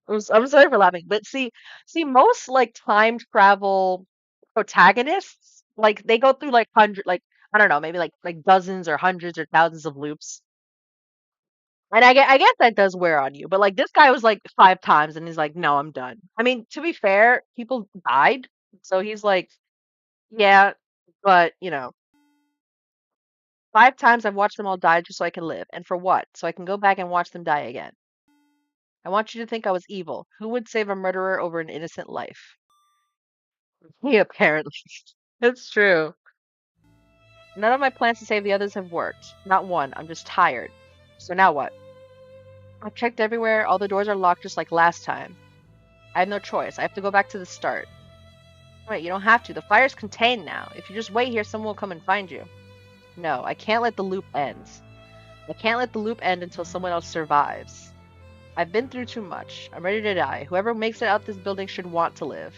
I'm sorry for laughing, but see, most, like, time travel protagonists, like, they go through, like, I don't know, maybe, like dozens or hundreds or thousands of loops. And I guess that does wear on you, but, like, this guy was, like, 5 times, and he's like, "No, I'm done." I mean, to be fair, people died, so he's like, "Yeah, but, 5 times I've watched them all die just so I can live. And for what? So I can go back and watch them die again. I want you to think I was evil. Who would save a murderer over an innocent life?" He apparently. It's true. None of my plans to save the others have worked. Not one. I'm just tired. So now what? I've checked everywhere. All the doors are locked just like last time. I have no choice. I have to go back to the start. Wait, you don't have to. The fire's contained now. If you just wait here, someone will come and find you. No, I can't let the loop end. I can't let the loop end until someone else survives. I've been through too much. I'm ready to die. Whoever makes it out this building should want to live.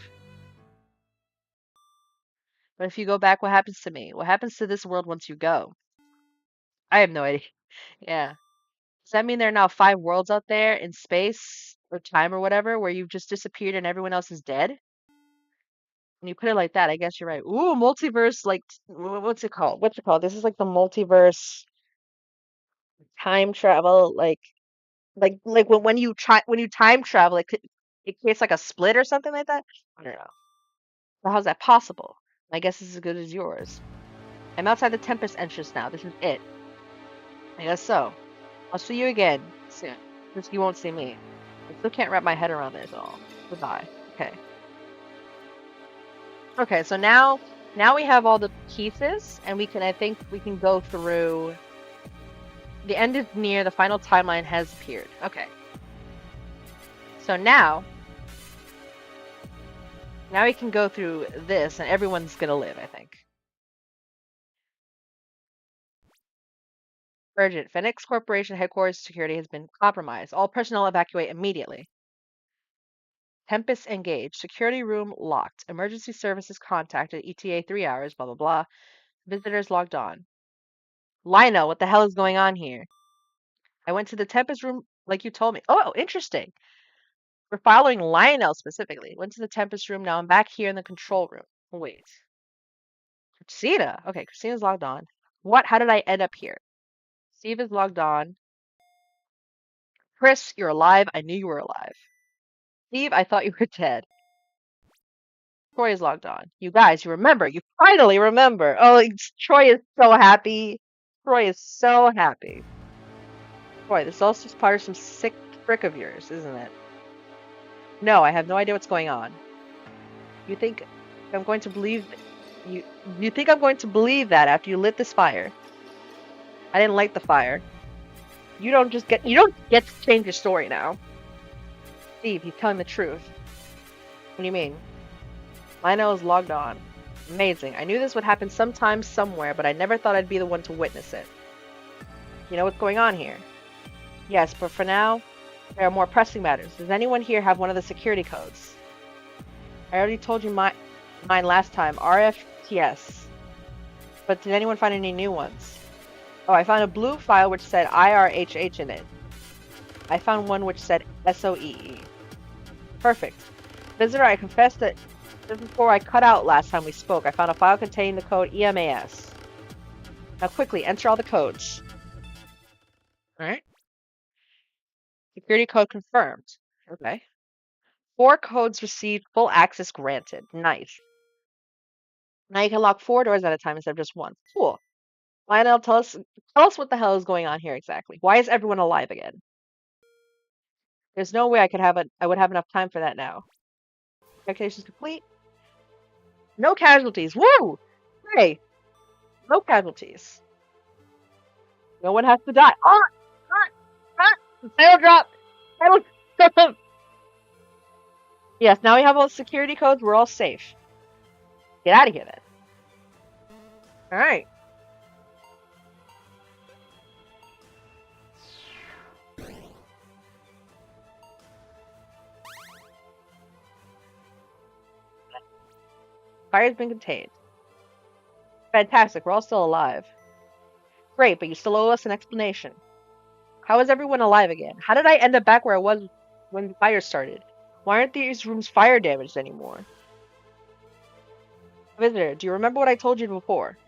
But if you go back, what happens to me? What happens to this world once you go? I have no idea. Yeah. Does that mean there are now 5 worlds out there in space or time or whatever where you've just disappeared and everyone else is dead? When you put it like that, I guess you're right. Ooh, multiverse, like, what's it called? What's it called? This is like the multiverse time travel, like when you time travel, it creates like a split or something like that. I don't know. So how's that possible? My guess is as good as yours. I'm outside the Tempest entrance now. This is it. I guess so. I'll see you again soon. Just you won't see me. I still can't wrap my head around this at all. Goodbye. Okay. Okay, so now we have all the pieces, and I think we can go through. The end is near. The final timeline has appeared. Okay. So now we can go through this, and everyone's gonna live, I think. Urgent. Phoenix Corporation headquarters security has been compromised. All personnel evacuate immediately. Tempest engaged. Security room locked. Emergency services contacted. ETA 3 hours. Blah, blah, blah. Visitors logged on. Lionel, what the hell is going on here? I went to the Tempest room like you told me. Oh, interesting. We're following Lionel specifically. Went to the Tempest room. Now I'm back here in the control room. Wait. Christina. Okay, Christina's logged on. What? How did I end up here? Steve is logged on. Chris, you're alive. I knew you were alive. Steve, I thought you were dead. Troy is logged on. You guys, you remember. You finally remember. Oh, Troy is so happy. Troy is so happy. Troy, this is also part of some sick trick of yours, isn't it? No, I have no idea what's going on. You think I'm going to believe you think I'm going to believe that after you lit this fire? I didn't light the fire. You don't get to change your story now. Steve, he's telling the truth. What do you mean? Lionel is logged on. Amazing. I knew this would happen sometime, somewhere, but I never thought I'd be the one to witness it. You know what's going on here? Yes, but for now, there are more pressing matters. Does anyone here have one of the security codes? I already told you mine last time. RFTS. But did anyone find any new ones? Oh, I found a blue file which said IRHH in it. I found one which said SOEE. Perfect. Visitor, I confess that just before I cut out last time we spoke, I found a file containing the code EMAS. Now quickly, enter all the codes. Alright. Security code confirmed. Okay. 4 codes received, full access granted. Nice. Now you can lock 4 doors at a time instead of just one. Cool. Lionel, tell us what the hell is going on here exactly. Why is everyone alive again? There's no way I would have enough time for that now. Calculations complete. No casualties. Woo! Hey, no casualties. No one has to die. Oh! Title drop! Title drop! Yes, now we have all the security codes. We're all safe. Get out of here then. Alright. Fire has been contained. Fantastic, we're all still alive. Great, but you still owe us an explanation. How is everyone alive again? How did I end up back where I was when the fire started? Why aren't these rooms fire damaged anymore? Visitor, do you remember what I told you before?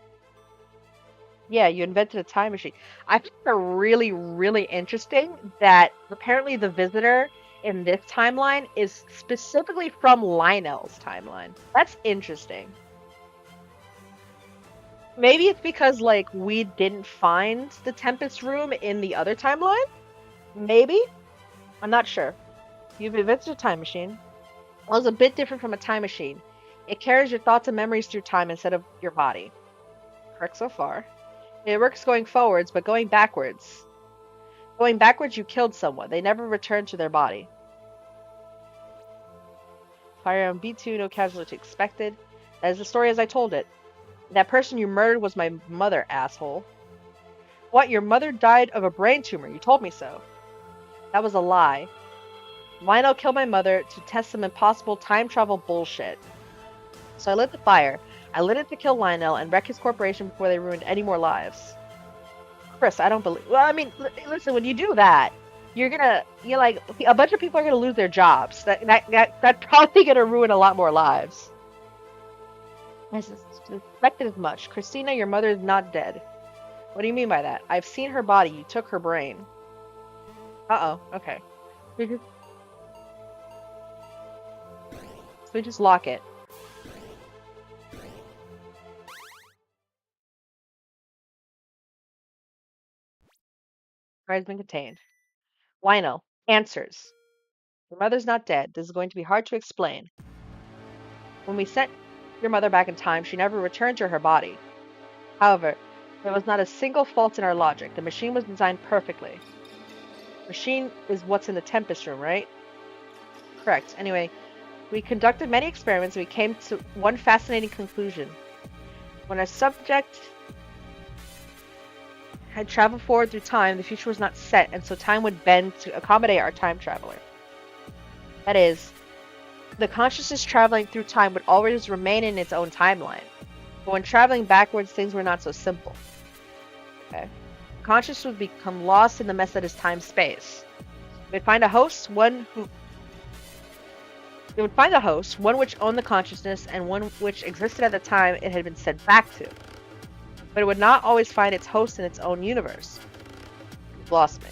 Yeah, you invented a time machine. I find it really, really interesting that apparently the visitor in this timeline is specifically from Lionel's timeline. That's interesting. Maybe it's because, like, we didn't find the Tempest room in the other timeline? Maybe? I'm not sure. You've invented a time machine. Well, it's a bit different from a time machine. It carries your thoughts and memories through time instead of your body. Correct so far. It works going forwards, but going backwards. Going backwards, you killed someone. They never returned to their body. Fire on B2, no casualty expected. That is the story as I told it. That person you murdered was my mother, asshole. What? Your mother died of a brain tumor. You told me so. That was a lie. Lionel killed my mother to test some impossible time travel bullshit. So I lit the fire. I lit it to kill Lionel and wreck his corporation before they ruined any more lives. Chris, I don't believe... Well, I mean, listen, when you do that, you're like, a bunch of people are gonna lose their jobs. That's probably gonna ruin a lot more lives. I suspected as much. Christina, your mother is not dead. What do you mean by that? I've seen her body. You took her brain. Uh-oh. Okay. So we just lock it. Fire has been contained. Lionel, answers. Your mother's not dead. This is going to be hard to explain. When we sent your mother back in time, she never returned to her body. However, there was not a single fault in our logic. The machine was designed perfectly. Machine is what's in the Tempest room, right? Correct. Anyway, we conducted many experiments and we came to one fascinating conclusion. When a subject had traveled forward through time, the future was not set, and so time would bend to accommodate our time traveler. That is, the consciousness traveling through time would always remain in its own timeline. But when traveling backwards, things were not so simple. Okay. Consciousness would become lost in the mess that is time-space. We'd find a host, one which owned the consciousness and one which existed at the time it had been sent back to. But it would not always find its host in its own universe. You've lost me.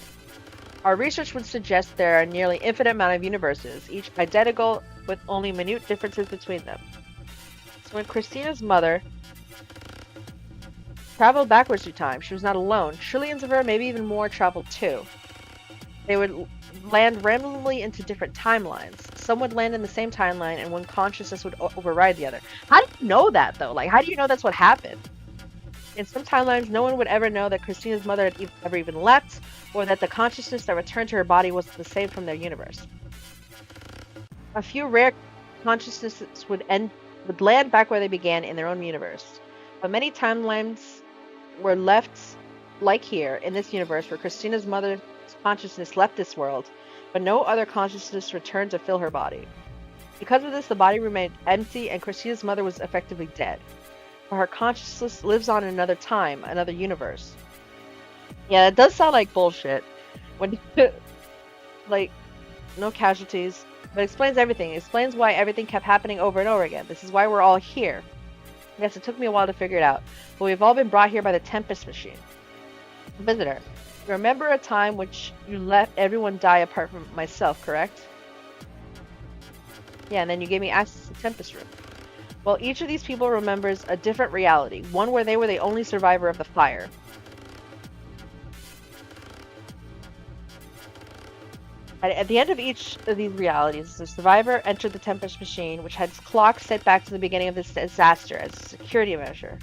Our research would suggest there are a nearly infinite amount of universes, each identical with only minute differences between them. So when Christina's mother traveled backwards through time, she was not alone. Trillions of her, maybe even more, traveled too. They would land randomly into different timelines. Some would land in the same timeline, and one consciousness would override the other. How do you know that, though? Like, how do you know that's what happened? In some timelines, no one would ever know that Christina's mother had ever even left, or that the consciousness that returned to her body was the same from their universe. A few rare consciousnesses would land back where they began in their own universe. But many timelines were left like here, in this universe, where Christina's mother's consciousness left this world, but no other consciousness returned to fill her body. Because of this, the body remained empty, and Christina's mother was effectively dead. But her consciousness lives on in another time, another universe. Yeah, it does sound like bullshit. When like no casualties, but it explains everything. It explains why everything kept happening over and over again. This is why we're all here. Yes, it took me a while to figure it out, but we've all been brought here by the Tempest machine. Visitor, you remember a time which you let everyone die apart from myself, correct? Yeah, and then you gave me access to the Tempest room. Well, each of these people remembers a different reality, one where they were the only survivor of the fire. At the end of each of these realities, the survivor entered the Tempest machine, which had its clock set back to the beginning of this disaster as a security measure.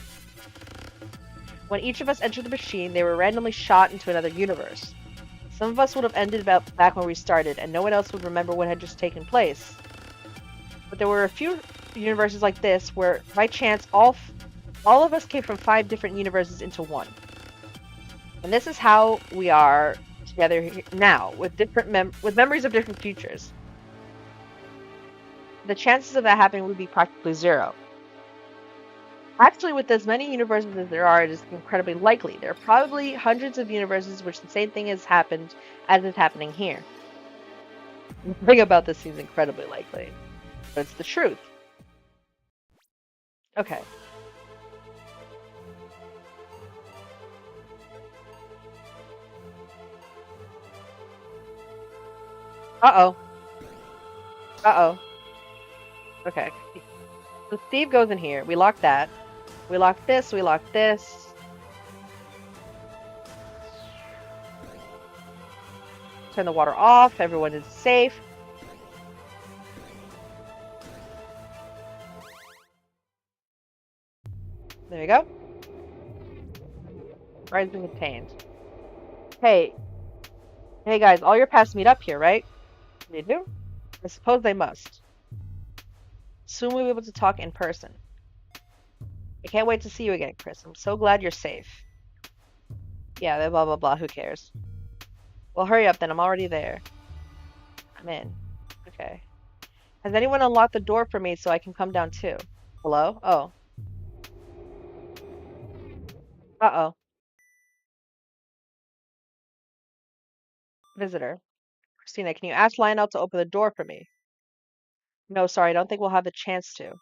When each of us entered the machine, they were randomly shot into another universe. Some of us would have ended up back where we started, and no one else would remember what had just taken place. But there were a few universes like this where, by chance, all of us came from 5 different universes into one. And this is how we are together now, with with memories of different futures. The chances of that happening would be practically zero. Actually, with as many universes as there are, it is incredibly likely. There are probably hundreds of universes which the same thing has happened as is happening here. The thing about this seems incredibly likely, but it's the truth. Okay. Uh-oh. Uh-oh. Okay. So Steve goes in here. We lock that. We lock this. We lock this. Turn the water off. Everyone is safe. There you go. Ride's been contained. Hey. Hey guys, all your paths meet up here, right? They do? I suppose they must. Soon we'll be able to talk in person. I can't wait to see you again, Chris. I'm so glad you're safe. Yeah, blah blah blah. Who cares? Well, hurry up then. I'm already there. I'm in. Okay. Has anyone unlocked the door for me so I can come down too? Hello? Oh. Uh-oh. Visitor. Christina, can you ask Lionel to open the door for me? No, sorry. I don't think we'll have the chance to.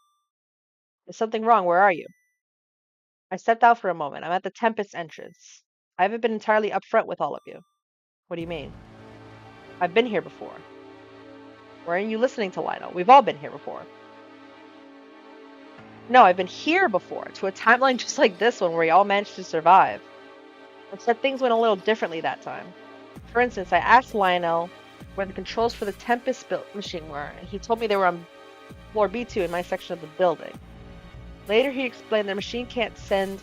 Is something wrong? Where are you? I stepped out for a moment. I'm at the Tempest entrance. I haven't been entirely upfront with all of you. What do you mean? I've been here before. Weren't you listening to Lionel? We've all been here before. No, I've been here before, to a timeline just like this one where we all managed to survive. Except things went a little differently that time. For instance, I asked Lionel where the controls for the Tempest built machine were, and he told me they were on floor B2 in my section of the building. Later, he explained the machine can't send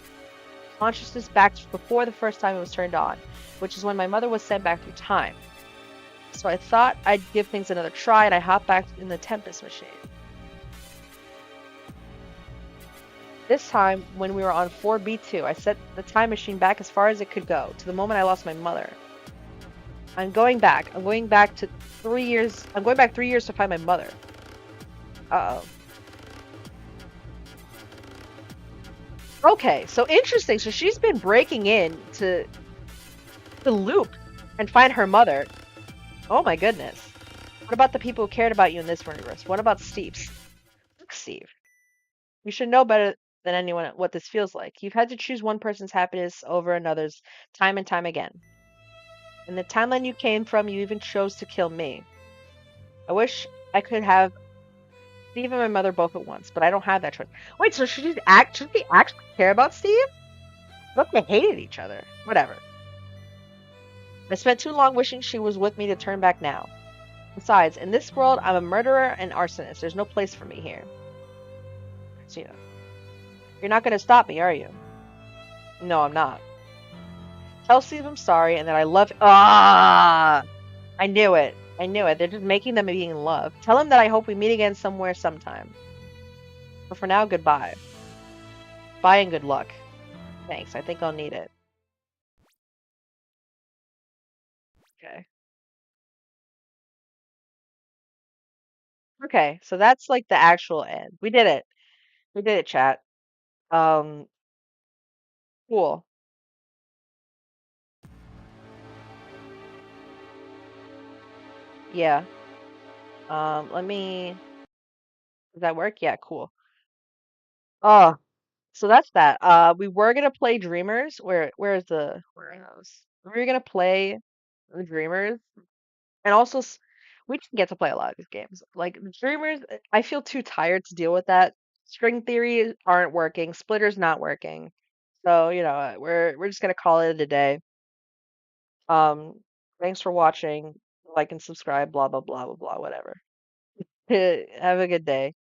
consciousness back before the first time it was turned on, which is when my mother was sent back through time. So I thought I'd give things another try, and I hopped back in the Tempest machine. This time, when we were on 4B2, I set the time machine back as far as it could go, to the moment I lost my mother. I'm going back. I'm going back to 3 years. I'm going back 3 years to find my mother. Uh-oh. Okay, so interesting. So she's been breaking in to the loop and find her mother. Oh my goodness. What about the people who cared about you in this universe? What about Steve? Look, Steve. You should know better than anyone what this feels like. You've had to choose one person's happiness over another's time and time again. In the timeline you came from, you even chose to kill me. I wish I could have Steve and my mother both at once, but I don't have that choice. Wait, so should they actually care about Steve? What if they hated each other? Whatever. I spent too long wishing she was with me to turn back now. Besides, in this world, I'm a murderer and arsonist. There's no place for me here. Christina. You're not going to stop me, are you? No, I'm not. Tell Steve I'm sorry and that I love. Ah! I knew it. I knew it. They're just making them being in love. Tell him that I hope we meet again somewhere sometime. But for now, goodbye. Bye and good luck. Thanks. I think I'll need it. Okay. Okay, so that's like the actual end. We did it. We did it, chat. Um, cool. Yeah. Let me. Does that work? Yeah, cool. Oh, so that's that. We were gonna play Dreamers. Where are those? We were gonna play the Dreamers, and also we didn't get to play a lot of these games. Like the Dreamers, I feel too tired to deal with that. String theory aren't working. Splitter's not working. So, we're just gonna call it a day. Um, Thanks for watching. Like and subscribe, blah blah blah blah blah, whatever. Have a good day.